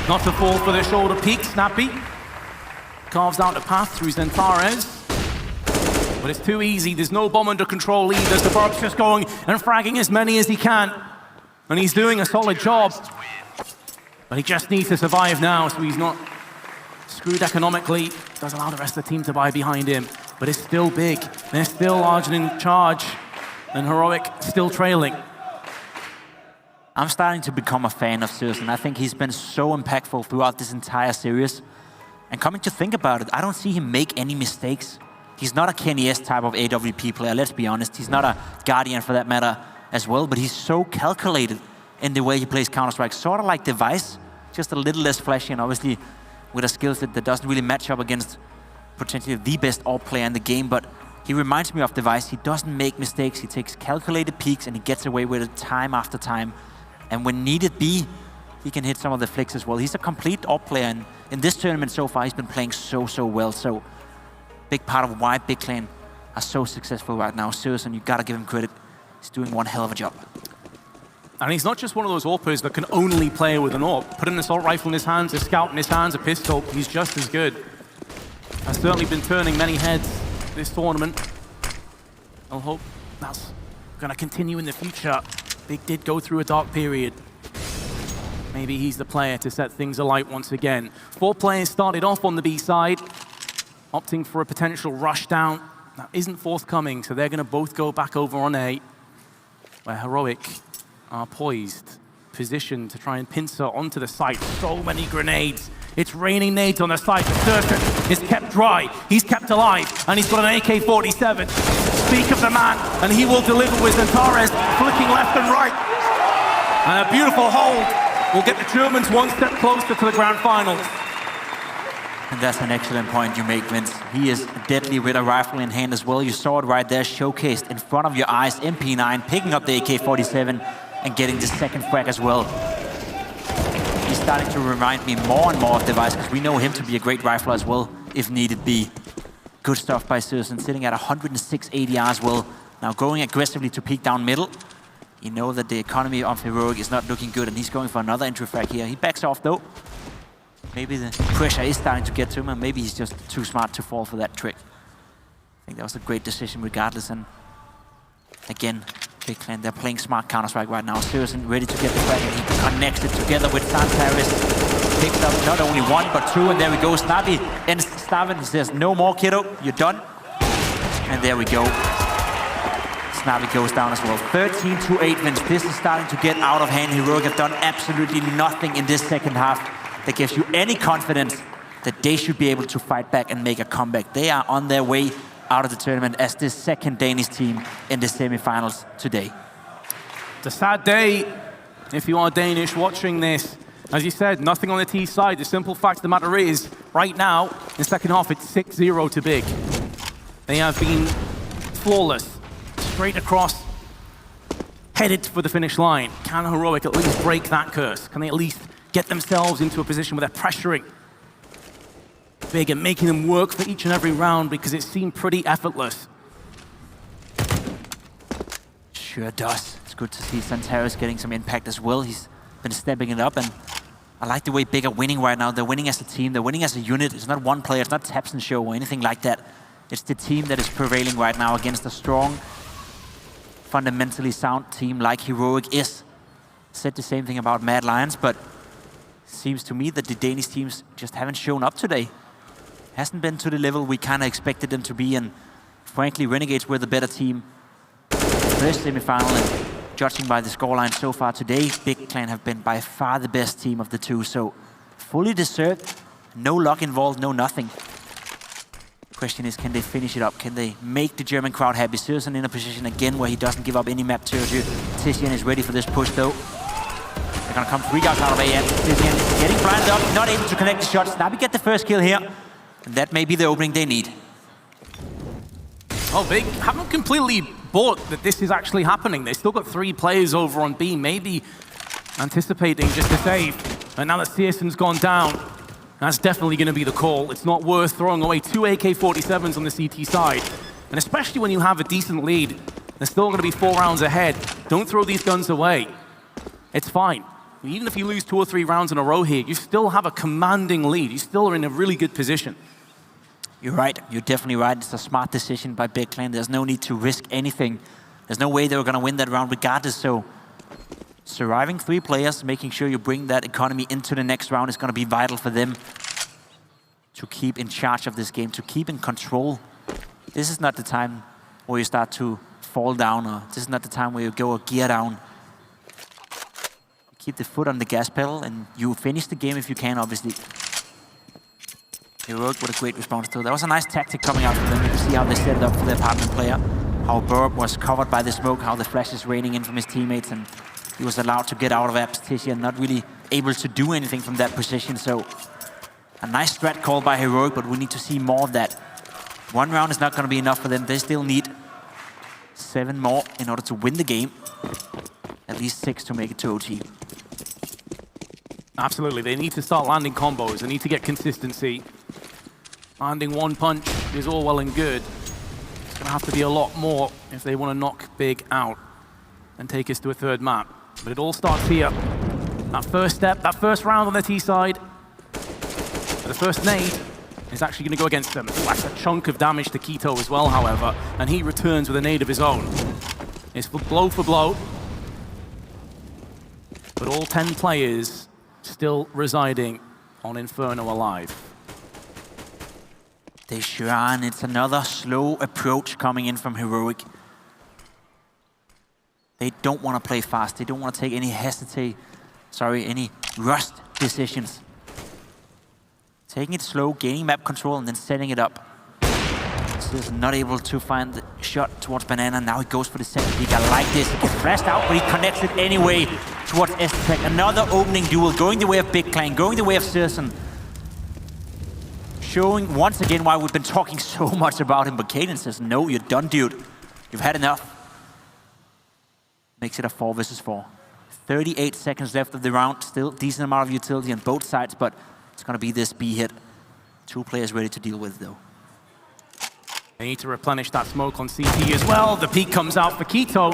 not to fall for the shoulder peak. Snappy carves out a path through Zentares. But it's too easy. There's no bomb under control either. Zabar's just going and fragging as many as he can. And he's doing a solid job. But he just needs to survive now, so he's not screwed economically. Does allow the rest of the team to buy behind him. But it's still Big. They're still large and in charge. And Heroic still trailing. I'm starting to become a fan of Serson. I think he's been so impactful throughout this entire series. And coming to think about it, I don't see him make any mistakes. He's not a Kenny S type of AWP player, let's be honest. He's not a Guardian for that matter as well, but he's so calculated in the way he plays Counter-Strike. Sort of like Device, just a little less flashy, and obviously with a skill set that doesn't really match up against potentially the best AWP player in the game, but he reminds me of Device. He doesn't make mistakes. He takes calculated peaks and he gets away with it time after time. And when needed be, he can hit some of the flicks as well. He's a complete AWP player, and in this tournament so far, he's been playing so well. So big part of why Big Clan are so successful right now. Serson, you gotta give him credit. He's doing one hell of a job. And he's not just one of those AWPers that can only play with an AWP. Put an assault rifle in his hands, a scout in his hands, a pistol, he's just as good. Has certainly been turning many heads this tournament. I'll hope that's going to continue in the future. Big did go through a dark period. Maybe he's the player to set things alight once again. 4 players started off on the B side, opting for a potential rush down. That isn't forthcoming, so they're going to both go back over on A, where Heroic are poised, positioned to try and pincer onto the site. So many grenades. It's raining nades on the site. Surton is kept dry. He's kept alive, and he's got an AK-47. Speak of the man, and he will deliver with Antares flicking left and right. And a beautiful hold will get the Germans one step closer to the grand finals. And that's an excellent point you make, Vince. He is deadly with a rifle in hand as well. You saw it right there, showcased in front of your eyes. MP9 picking up the AK-47 and getting the second frag as well. He's starting to remind me more and more of Device, because we know him to be a great rifler as well, if needed be. Good stuff by Surson, sitting at 106 ADR as well. Now going aggressively to peek down middle. You know that the economy of Heroic is not looking good, and he's going for another entry frag here. He backs off though. Maybe the pressure is starting to get to him, and maybe he's just too smart to fall for that trick. I think that was a great decision regardless, and again, Big Clan, they're playing smart Counter-Strike right now. Surson ready to get the frag, and he connects it together with Santaris. Picks up not only 1, but 2, and there we go. Snappy ends Stavin. He says, no more, kiddo, you're done. And there we go. Snappy goes down as well. 13-8, Vince. This is starting to get out of hand. Heroic have done absolutely nothing in this second half that gives you any confidence that they should be able to fight back and make a comeback. They are on their way out of the tournament as the second Danish team in the semifinals today. It's a sad day if you are Danish watching this. As you said, nothing on the T side. The simple fact of the matter is, right now, in the second half, it's 6-0 to Big. They have been flawless, straight across, headed for the finish line. Can Heroic at least break that curse? Can they at least get themselves into a position where they're pressuring Big and making them work for each and every round, because it seemed pretty effortless? Sure does. It's good to see Santaris getting some impact as well. He's been stepping it up, and I like the way Big are winning right now. They're winning as a team. They're winning as a unit. It's not one player. It's not Tabson Show or anything like that. It's the team that is prevailing right now against a strong, fundamentally sound team like Heroic is. Said the same thing about Mad Lions, but seems to me that the Danish teams just haven't shown up today. Hasn't been to the level we kind of expected them to be, and frankly, Renegades were the better team. First semi-final, and judging by the scoreline so far today, Big Clan have been by far the best team of the two, so fully deserved. No luck involved, no nothing. Question is, can they finish it up? Can they make the German crowd happy? Surson in a position again where he doesn't give up any map territory. Tizian is ready for this push though. They're gonna come 3 guys out of AM. Tizian is getting blinded up, not able to connect the shots. Now we get the first kill here. And that may be the opening they need. Oh, Big haven't completely bought that this is actually happening. They still got 3 players over on B, maybe anticipating just a save. And now that Searson's gone down, that's definitely going to be the call. It's not worth throwing away 2 AK-47s on the CT side. And especially when you have a decent lead, there's still going to be 4 rounds ahead. Don't throw these guns away. It's fine. Even if you lose 2 or 3 rounds in a row here, you still have a commanding lead. You still are in a really good position. You're right. You're definitely right. It's a smart decision by Big Clan. There's no need to risk anything. There's no way they were going to win that round regardless. So surviving 3 players, making sure you bring that economy into the next round is going to be vital for them to keep in charge of this game, to keep in control. This is not the time where you start to fall down, or this is not the time where you go a gear down. Keep the foot on the gas pedal, and you finish the game if you can, obviously. Heroic with a great response too. That was a nice tactic coming out from them. You can see how they set it up for the apartment player. How Burb was covered by the smoke, how the flash is raining in from his teammates, and he was allowed to get out of apps. Tizian not really able to do anything from that position, so a nice strat call by Heroic, but we need to see more of that. 1 round is not going to be enough for them. They still need 7 more in order to win the game. At least 6 to make it to OT. Absolutely, they need to start landing combos. They need to get consistency. Landing 1 punch is all well and good. It's going to have to be a lot more if they want to knock Big out and take us to a 3rd map. But it all starts here. That first step, that first round on the T side. The first nade is actually going to go against them. That's a chunk of damage to Keto as well, however. And he returns with a nade of his own. It's for blow, but all 10 players still residing on Inferno alive. They sure are, and it's another slow approach coming in from Heroic. They don't want to play fast. They don't want to take any any rushed decisions. Taking it slow, gaining map control, and then setting it up. He's not able to find the shot towards Banana. Now he goes for the second peek. I like this. He gets flashed out, but he connects it anyway towards STech. Another opening duel, going the way of Big Clan, going the way of Sirsen. Showing once again why we've been talking so much about him, but Caden says, no, you're done, dude. You've had enough. Makes it a 4 versus 4. 38 seconds left of the round. Still decent amount of utility on both sides, but it's going to be this B hit. 2 players ready to deal with, though. They need to replenish that smoke on CT as well. The peek comes out for Keto.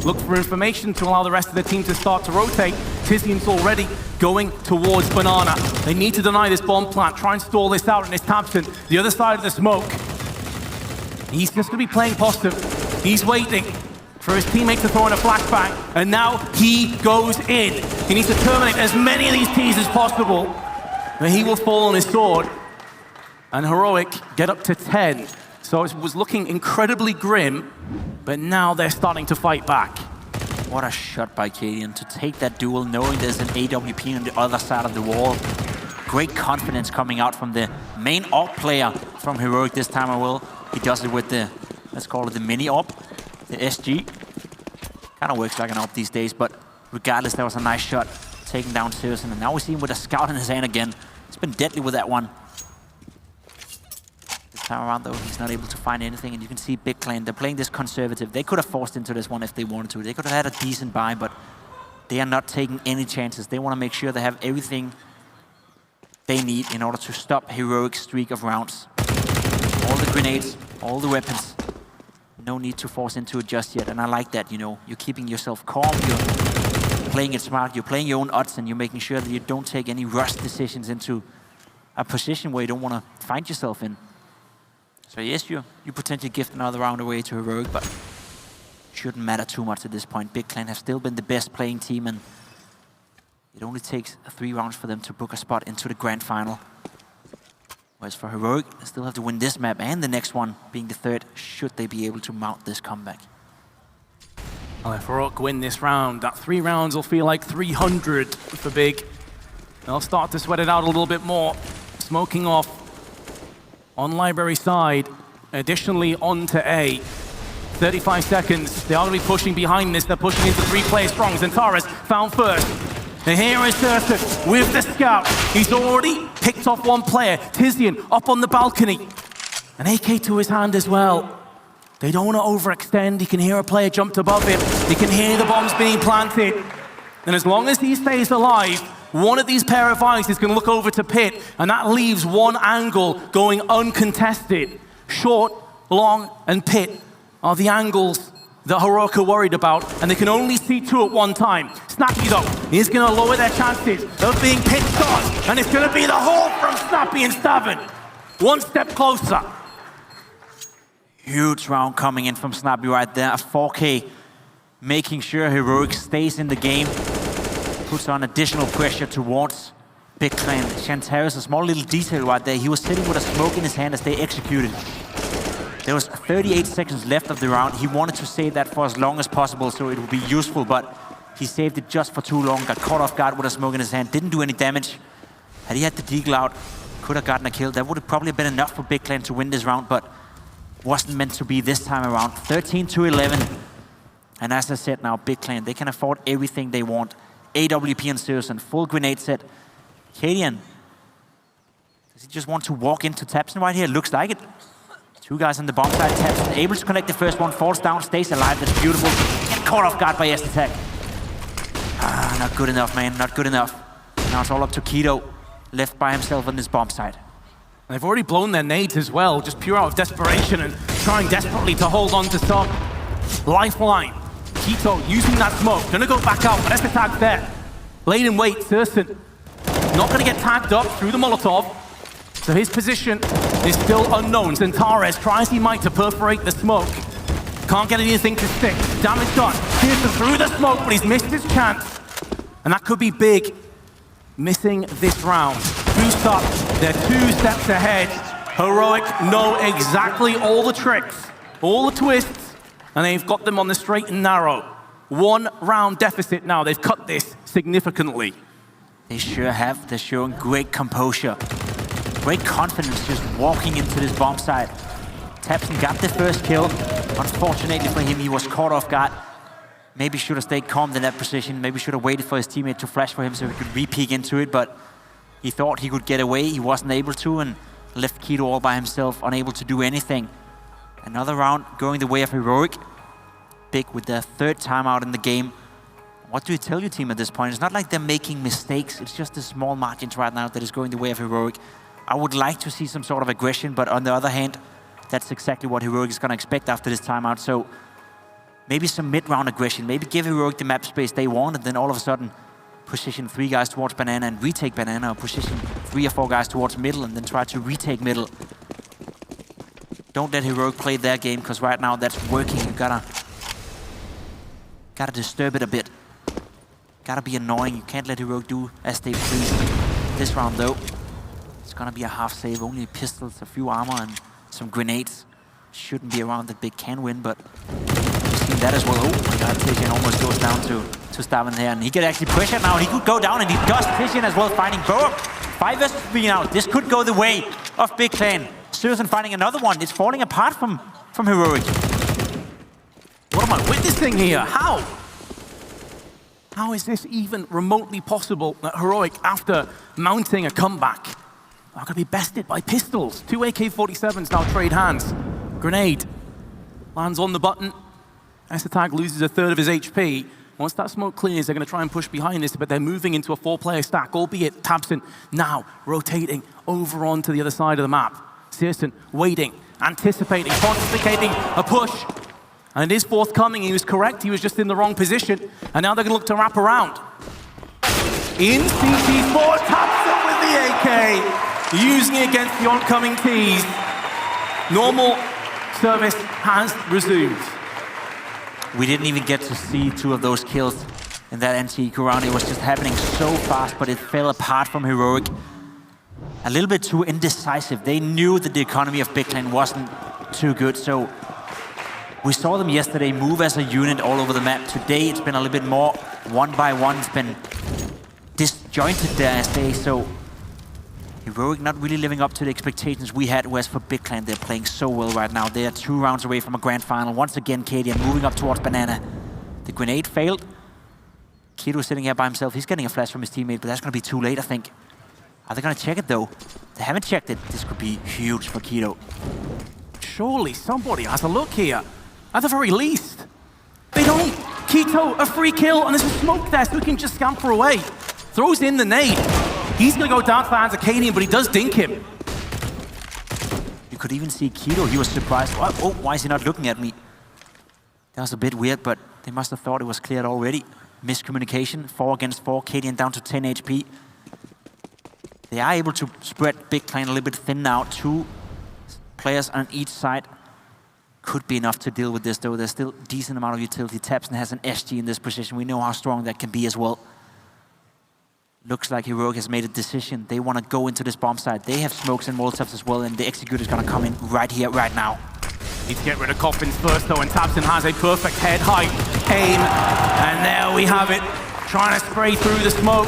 Look for information to allow the rest of the team to start to rotate. Tizian's already going towards Banana. They need to deny this bomb plant, try and stall this out, and it's Tabson, the other side of the smoke. He's just going to be playing possum. He's waiting for his teammate to throw in a flashbang, and now he goes in. He needs to terminate as many of these Ts as possible, but he will fall on his sword. And Heroic get up to 10. So it was looking incredibly grim, but now they're starting to fight back. What a shot by Cadian to take that duel, knowing there's an AWP on the other side of the wall. Great confidence coming out from the main AWP player from Heroic this time as well. He does it with the, let's call it the mini AWP, the SG. Kind of works like an AWP these days, but regardless, that was a nice shot, taking down Sirsen. And now we see him with a scout in his hand again. He's been deadly with that one. Time around though, he's not able to find anything, and you can see Big Clan, they're playing this conservative. They could have forced into this one if they wanted to. They could have had a decent buy, but they are not taking any chances. They want to make sure they have everything they need in order to stop Heroic's streak of rounds. All the grenades, all the weapons. No need to force into it just yet, and I like that, you know. You're keeping yourself calm, you're playing it smart, you're playing your own odds, and you're making sure that you don't take any rushed decisions into a position where you don't want to find yourself in. So yes, you potentially gift another round away to Heroic, but shouldn't matter too much at this point. Big Clan have still been the best playing team, and it only takes 3 rounds for them to book a spot into the grand final. Whereas for Heroic, they still have to win this map and the next one, being the 3rd, should they be able to mount this comeback. Well, if Heroic win this round, that 3 rounds will feel like 300 for Big. They'll start to sweat it out a little bit more. Smoking off on Library side, additionally onto A. 35 seconds, they are going to be pushing behind this. They're pushing into 3 players strong. Zentaris found first. And here is Sirsen with the scout. He's already picked off 1 player. Tizian up on the balcony. An AK to his hand as well. They don't want to overextend. He can hear a player jumped above him. He can hear the bombs being planted. And as long as he stays alive, one of these pair of eyes is going to look over to Pit, and that leaves 1 angle going uncontested. Short, long, and Pit are the angles that Heroic are worried about, and they can only see 2 at one time. Snappy, though, is going to lower their chances of being picked on, and it's going to be the haul from Snappy and Stavin. 1 step closer. Huge round coming in from Snappy right there. A 4K, making sure Heroic stays in the game. Puts on additional pressure towards Big Clan. Shantaris, a small little detail right there. He was sitting with a smoke in his hand as they executed. There was 38 seconds left of the round. He wanted to save that for as long as possible so it would be useful, but he saved it just for too long. Got caught off guard with a smoke in his hand. Didn't do any damage. Had he had the deagle out, could have gotten a kill. That would have probably been enough for Big Clan to win this round, but wasn't meant to be this time around. 13-11. And as I said now, Big Clan, they can afford everything they want. AWP and Sirsen, full grenade set. Cadian, does he just want to walk into Tabson right here? Looks like it. 2 guys on the bomb side. Tabson able to connect the first one, falls down, stays alive. That's beautiful. Get caught off guard by STech. Not good enough, man. Not good enough. Now it's all up to Keto, left by himself on this bomb side. And they've already blown their nades as well, just pure out of desperation and trying desperately to hold on to some lifeline. Keto using that smoke, gonna go back out, but STech's there. Laid in wait, Sirsen not gonna get tagged up through the Molotov, so his position is still unknown. Zentaris tries he might to perforate the smoke. Can't get anything to stick. Damage done. Pearson through the smoke, but he's missed his chance. And that could be big. Missing this round. Boost up. They're 2 steps ahead. Heroic know exactly all the tricks, all the twists, and they've got them on the straight and narrow. 1 round deficit now. They've cut this significantly. They sure have. They're showing great composure. Great confidence just walking into this bomb site. tabseN got the first kill. Unfortunately for him, he was caught off guard. Maybe should have stayed calm in that position. Maybe should have waited for his teammate to flash for him so he could re-peek into it, but he thought he could get away. He wasn't able to, and left k1to all by himself, unable to do anything. Another round going the way of Heroic. Big with their 3rd timeout in the game. What do you tell your team at this point? It's not like they're making mistakes. It's just the small margins right now that is going the way of Heroic. I would like to see some sort of aggression, but on the other hand, that's exactly what Heroic is going to expect after this timeout. So maybe some mid-round aggression. Maybe give Heroic the map space they want, and then all of a sudden position 3 guys towards Banana and retake Banana, or position 3 or 4 guys towards middle and then try to retake middle. Don't let Heroic play their game, because right now that's working. You gotta disturb it a bit. Gotta be annoying. You can't let Heroic do as they please. This round though, it's gonna be a half save. Only pistols, a few armor, and some grenades. Shouldn't be around that Big can win, but we've seen that as well. Oh my god, TaeJin almost goes down to Staven here, and he could actually pressure now, and he could go down, and he does. TaeJin as well, finding BO3. 5 versus 3 now. This could go the way of Big Clan. SyrsoN finding another one. It's falling apart from Heroic. What am I witnessing here? How? How is this even remotely possible that Heroic, after mounting a comeback, are going to be bested by pistols? 2 AK-47s now trade hands. Grenade lands on the button. Tag loses 1/3 of his HP. Once that smoke clears, they're going to try and push behind this, but they're moving into a 4-player stack, albeit tabseN now rotating over onto the other side of the map. SyrsoN waiting, anticipating, pontificating a push. And it is forthcoming. He was correct. He was just in the wrong position. And now they're going to look to wrap around. In CT4, tabseN with the AK, using it against the oncoming T's. Normal service has resumed. We didn't even get to see 2 of those kills in that anti-eco round. It was just happening so fast, but it fell apart from Heroic. A little bit too indecisive. They knew that the economy of Big Clan wasn't too good, so we saw them yesterday move as a unit all over the map. Today it's been a little bit more one by one. It's been disjointed there, I say, so Heroic not really living up to the expectations we had, whereas for Big Clan, they're playing so well right now. They are 2 rounds away from a grand final. Once again, k1to moving up towards Banana. The grenade failed. k1to sitting here by himself. He's getting a flash from his teammate, but that's going to be too late, I think. Are they going to check it, though? They haven't checked it. This could be huge for k1to. Surely somebody has a look here. At the very least. They don't. k1to, a free kill, and there's a smoke there, so he can just scamper away. Throws in the nade. He's going to go down to the hands of k1to, but he does dink him. You could even see k1to. He was surprised. Oh, why is he not looking at me? That was a bit weird, but they must have thought it was cleared already. Miscommunication, 4 against 4. k1to down to 10 HP. They are able to spread Big Clan a little bit thin now. 2 players on each side. Could be enough to deal with this, though. There's still a decent amount of utility. tabseN has an SG in this position. We know how strong that can be as well. Looks like Heroic has made a decision. They want to go into this bomb site. They have smokes and molotovs as well, and the executor is going to come in right here, right now. Need to get rid of coffins first, though, and tabseN has a perfect head height aim. And there we have it. Trying to spray through the smoke.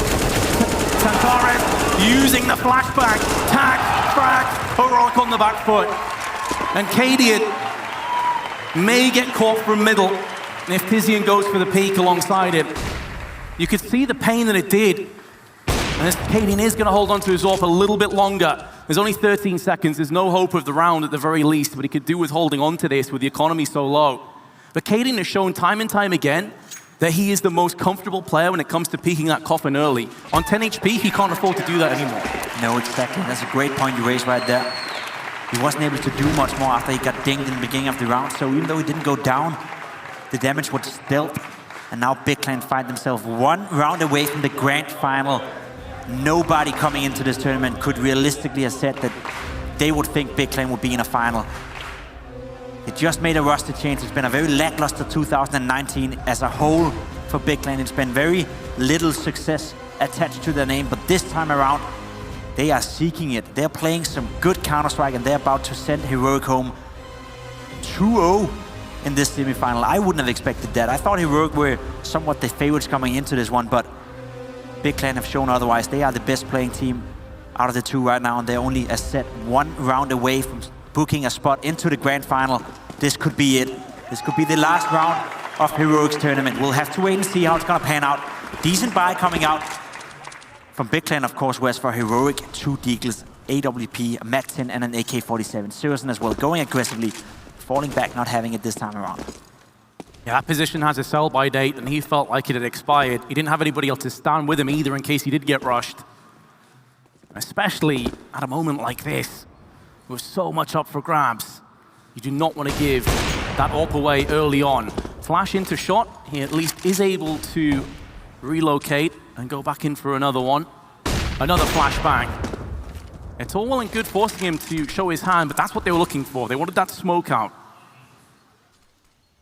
Santares using the flashbang. Tag, frag, Heroic on the back foot. And k1to may get caught from middle. And if TaeJin goes for the peek alongside him, you could see the pain that it did. And this k1to is going to hold on to his AWP a little bit longer. There's only 13 seconds. There's no hope of the round at the very least, but he could do with holding on to this with the economy so low. But k1to has shown time and time again that he is the most comfortable player when it comes to peeking that coffin early. On 10 HP, he can't afford to do that anymore. No, exactly. That's a great point you raised right there. He wasn't able to do much more after he got dinged in the beginning of the round, so even though he didn't go down, the damage was dealt. And now Big Clan find themselves 1 round away from the grand final. Nobody coming into this tournament could realistically have said that they would think Big Clan would be in a final. They just made a roster change. It's been a very lackluster 2019 as a whole for Big Clan. It's been very little success attached to their name, but this time around, they are seeking it. They're playing some good Counter-Strike, and they're about to send Heroic home 2-0 in this semi-final. I wouldn't have expected that. I thought Heroic were somewhat the favorites coming into this one, but Big Clan have shown otherwise. They are the best playing team out of the two right now, and they're only a set one round away from booking a spot into the grand final. This could be it. This could be the last round of Heroic's tournament. We'll have to wait and see how it's gonna pan out. Decent buy coming out from Big Clan, of course, whereas for Heroic, 2 Deagles, AWP, a MAC-10, and an AK-47. Syrison as well, going aggressively, falling back, not having it this time around. Yeah, that position has a sell-by date, and he felt like it had expired. He didn't have anybody else to stand with him either in case he did get rushed. Especially at a moment like this, with so much up for grabs. You do not want to give that AWP away early on. Flash into shot, he at least is able to relocate and go back in for another one. Another flashbang. It's all well and good forcing him to show his hand, but that's what they were looking for. They wanted that smoke out.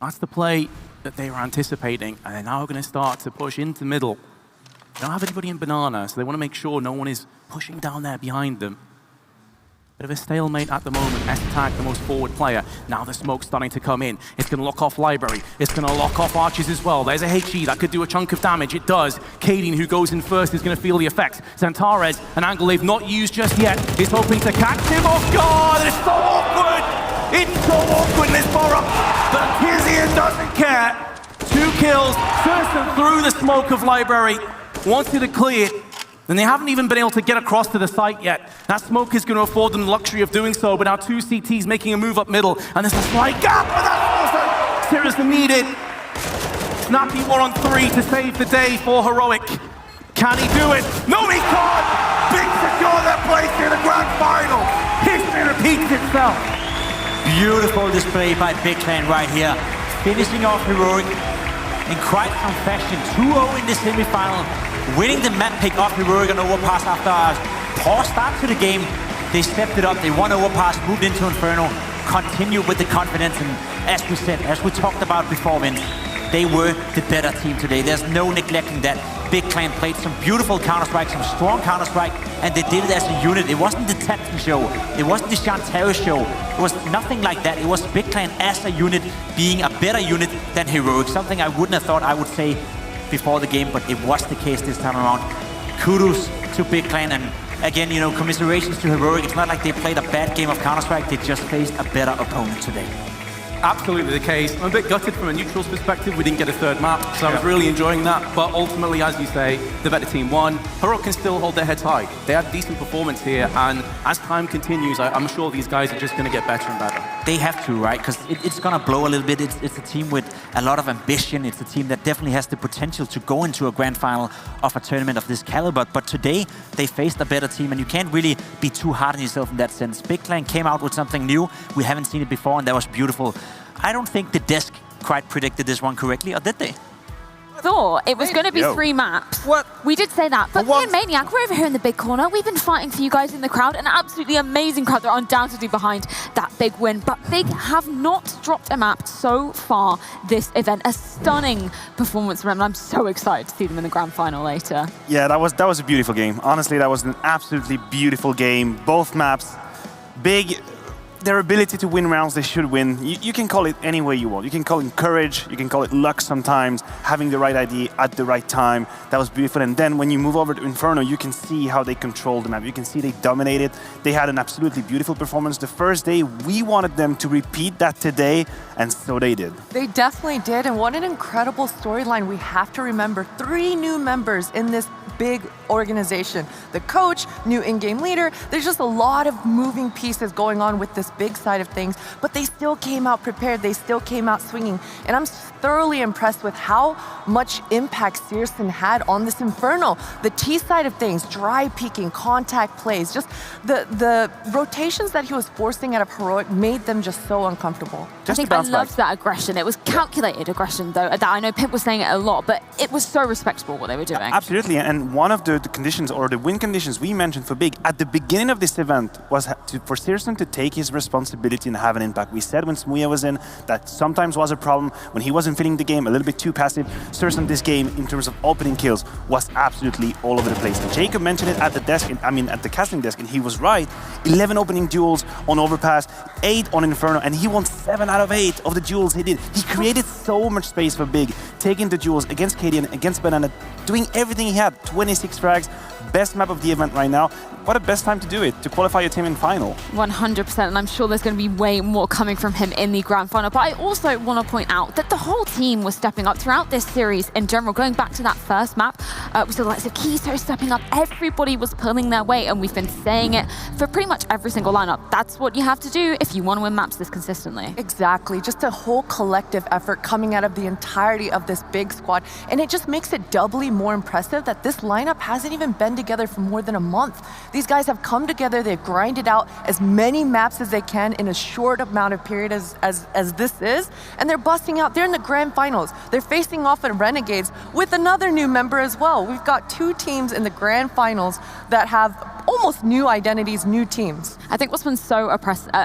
That's the play that they were anticipating, and they're now going to start to push into middle. They don't have anybody in banana, so they want to make sure no one is pushing down there behind them. Bit of a stalemate at the moment. S-Tag, the most forward player. Now the smoke's starting to come in. It's going to lock off Library. It's going to lock off Archers as well. There's a HE that could do a chunk of damage. It does. Kadeen, who goes in first, is going to feel the effects. Xantares, an angle they've not used just yet, is hoping to catch him off guard. It's so awkward. It's so awkward in this bar-up. But Kizian doesn't care. 2 kills. Syrison through the smoke of Library. Wanted to clear it. And they haven't even been able to get across to the site yet. That smoke is going to afford them the luxury of doing so, but now 2 CTs making a move up middle, and there's a slight gap, but that's also seriously needed. Snappy 1-on-3 to save the day for Heroic. Can he do it? No, he can't! Big secure their place in the grand final. History repeats itself. Beautiful display by Big Clan right here. Finishing off Heroic in quite some fashion. 2-0 in the semi-final. Winning the map pick off Heroic on overpass after a poor start to the game. They stepped it up, they won overpass, moved into Inferno, continued with the confidence, and as we said, as we talked about before, Vince, they were the better team today. There's no neglecting that. Big Clan played some beautiful Counter-Strike, some strong Counter-Strike, and they did it as a unit. It wasn't the Tatson show, it wasn't the Xantares show, it was nothing like that. It was Big Clan as a unit being a better unit than Heroic, something I wouldn't have thought I would say before the game, but it was the case this time around. Kudos to Big Clan, and again, you know, commiserations to Heroic. It's not like they played a bad game of Counter-Strike, they just faced a better opponent today. Absolutely the case. I'm a bit gutted from a neutral's perspective. We didn't get a third map, so I was really enjoying that. But ultimately, as you say, the better team won. Heroic can still hold their heads high. They had decent performance here, and as time continues, I'm sure these guys are just going to get better and better. They have to, right? Because it's going to blow a little bit. It's a team with a lot of ambition. It's a team that definitely has the potential to go into a grand final of a tournament of this caliber. But today, they faced a better team, and you can't really be too hard on yourself in that sense. Big Clan came out with something new. We haven't seen it before, and that was beautiful. I don't think the desk quite predicted this one correctly, or did they? Thought it was going to be 3 maps. What? We did say that, but me and Maniac, we're over here in the big corner. We've been fighting for you guys in the crowd, an absolutely amazing crowd. They're undoubtedly behind that big win, but Big have not dropped a map so far this event. A stunning performance from them. I'm so excited to see them in the grand final later. Yeah, that was a beautiful game. Honestly, that was an absolutely beautiful game. Both maps, Big. Their ability to win rounds, they should win. You can call it any way you want. You can call it courage, you can call it luck sometimes, having the right idea at the right time. That was beautiful. And then when you move over to Inferno, you can see how they controlled the map. You can see they dominated. They had an absolutely beautiful performance the first day. We wanted them to repeat that today, and so they did. They definitely did, and what an incredible storyline. We have to remember 3 new members in this big organization. The coach, new in-game leader, there's just a lot of moving pieces going on with this big side of things, but they still came out prepared, they still came out swinging, and I'm thoroughly impressed with how much impact Syrison had on this Inferno. The T side of things, dry peeking, contact plays, just the rotations that he was forcing out of Heroic made them just so uncomfortable. I think I loved that aggression. It was calculated aggression, though. That I know Pimp was saying it a lot, but it was so respectable what they were doing. Absolutely, and one of the conditions, or the win conditions we mentioned for Big at the beginning of this event was for Syrison to take his responsibility and have an impact. We said when Smuya was in, that sometimes was a problem when he wasn't feeling the game, a little bit too passive. Surson this game, in terms of opening kills, was absolutely all over the place. And Jacob mentioned it at the desk, at the casting desk, and he was right. 11 opening duels on Overpass, 8 on Inferno, and he won 7 out of 8 of the duels he did. He created so much space for Big, taking the duels against Cadian, against Banana, doing everything he had. 26 frags, best map of the event right now. What a best time to do it, to qualify your team in final. 100%, and I'm sure there's going to be way more coming from him in the grand final. But I also want to point out that the whole team was stepping up throughout this series in general. Going back to that first map, we saw the likes of Kiso stepping up. Everybody was pulling their weight, and we've been saying it for pretty much every single lineup. That's what you have to do if you want to win maps this consistently. Exactly, just a whole collective effort coming out of the entirety of this big squad. And it just makes it doubly more impressive that this lineup hasn't even been together for more than a month. These guys have come together, they've grinded out as many maps as they can in a short amount of period as this is, and they're busting out. They're in the grand finals. They're facing off at Renegades with another new member as well. We've got 2 teams in the grand finals that have almost new identities, new teams. I think what's been so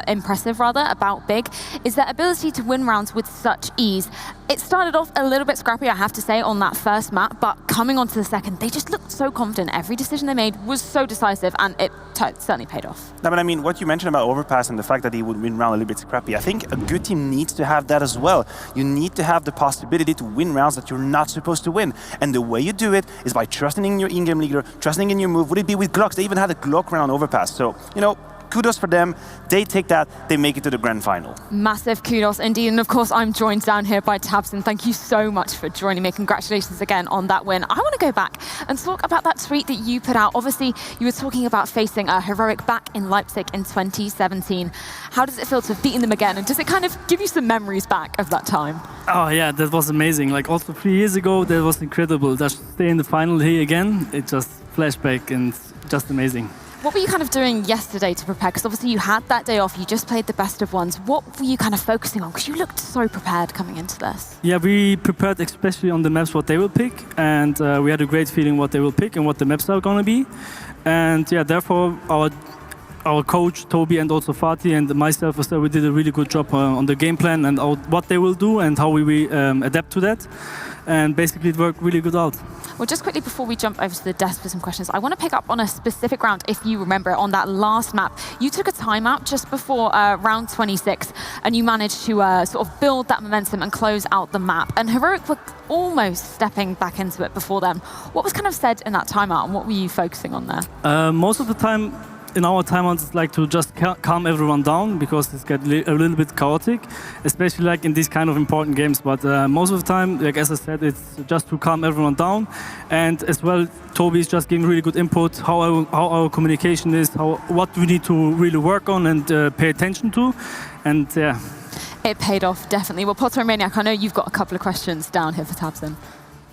impressive about Big is their ability to win rounds with such ease. It started off a little bit scrappy, I have to say, on that first map, but coming onto the second, they just looked so confident. Every decision they made was so decisive, and it certainly paid off. No, but I mean, what you mentioned about Overpass and the fact that he would win round a little bit scrappy, I think a good team needs to have that as well. You need to have the possibility to win rounds that you're not supposed to win. And the way you do it is by trusting in your in-game leader, trusting in your move. Would it be with Glocks? They even had a Glock round Overpass. So, you know, kudos for them. They take that, they make it to the grand final. Massive kudos indeed. And of course, I'm joined down here by Tabson. Thank you so much for joining me. Congratulations again on that win. I want to go back and talk about that tweet that you put out. Obviously, you were talking about facing a Heroic back in Leipzig in 2017. How does it feel to have beaten them again? And does it kind of give you some memories back of that time? Oh yeah, that was amazing. Like also 3 years ago, that was incredible. Just stay in the final here again, it just flashback and just amazing. What were you kind of doing yesterday to prepare? Because obviously you had that day off, you just played the best of ones. What were you kind of focusing on? Because you looked so prepared coming into this. Yeah, we prepared especially on the maps what they will pick, and we had a great feeling what they will pick and what the maps are going to be. And yeah, therefore our coach, Toby, and also Fatih and myself, we did a really good job on the game plan and what they will do and how we adapt to that. And basically it worked really good out. Well, just quickly before we jump over to the desk for some questions, I want to pick up on a specific round, if you remember, on that last map. You took a timeout just before round 26, and you managed to sort of build that momentum and close out the map. And Heroic were almost stepping back into it before them. What was kind of said in that timeout, and what were you focusing on there? Most of the time, in our timeouts, it's like to just calm everyone down because it's get a little bit chaotic, especially like in these kind of important games. But most of the time, like as I said, it's just to calm everyone down. And as well, Toby is just giving really good input, how our communication is, what we need to really work on and pay attention to. And yeah. It paid off, definitely. Well, Potter and Maniac, I know you've got a couple of questions down here for Tabson.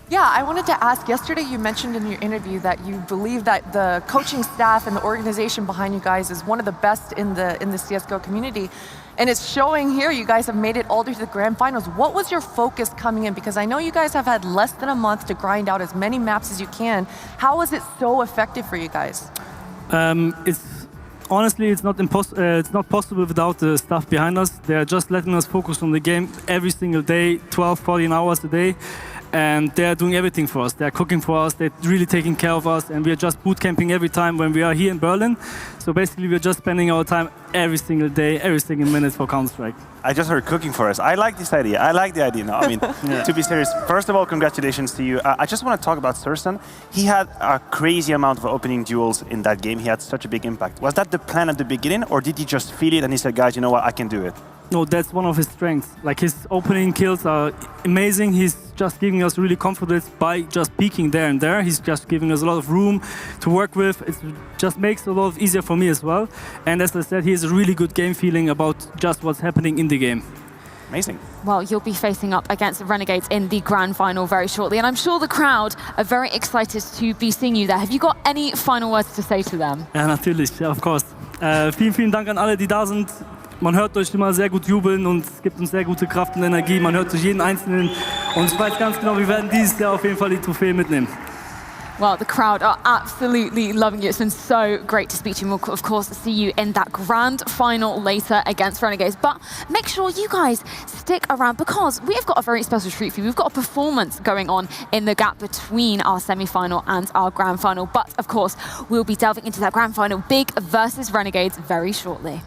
Yeah, I wanted to ask, yesterday you mentioned in your interview that you believe that the coaching staff and the organization behind you guys is one of the best in the CSGO community. And it's showing here, you guys have made it all the way to the grand finals. What was your focus coming in? Because I know you guys have had less than a month to grind out as many maps as you can. How was it so effective for you guys? Honestly, it's not possible without the staff behind us. They are just letting us focus on the game every single day, 12, 14 hours a day. And they're doing everything for us. They're cooking for us, they're really taking care of us, and we're just boot camping every time when we are here in Berlin. So basically, we're just spending our time every single day, every single minute for Counter-Strike. I just heard cooking for us. I like this idea. I like the idea now. I mean, yeah. To be serious, first of all, congratulations to you. I just want to talk about Surson. He had a crazy amount of opening duels in that game. He had such a big impact. Was that the plan at the beginning, or did he just feel it and he said, guys, you know what, I can do it? No, that's one of his strengths. Like his opening kills are amazing. He's just giving us really confidence by just peeking there and there. He's just giving us a lot of room to work with. It just makes it a lot easier for me as well. And as I said, he has a really good game feeling about just what's happening in the game. Amazing. Well, you'll be facing up against the Renegades in the grand final very shortly. And I'm sure the crowd are very excited to be seeing you there. Have you got any final words to say to them? Ja, natürlich. Ja, of course. Vielen Dank an alle, die da sind. Man hört euch immer sehr gut jubeln und es gibt uns sehr gute Kraft und Energie. Man hört sich jeden Einzelnen und ich weiß ganz genau, wir werden dieses Jahr auf jeden Fall die Trophäe mitnehmen. Well, the crowd are absolutely loving you. It's been so great to speak to you. We'll, of course, see you in that grand final later against Renegades. But make sure you guys stick around because we have got a very special treat for you. We've got a performance going on in the gap between our semi-final and our grand final. But, of course, we'll be delving into that grand final, Big versus Renegades, very shortly.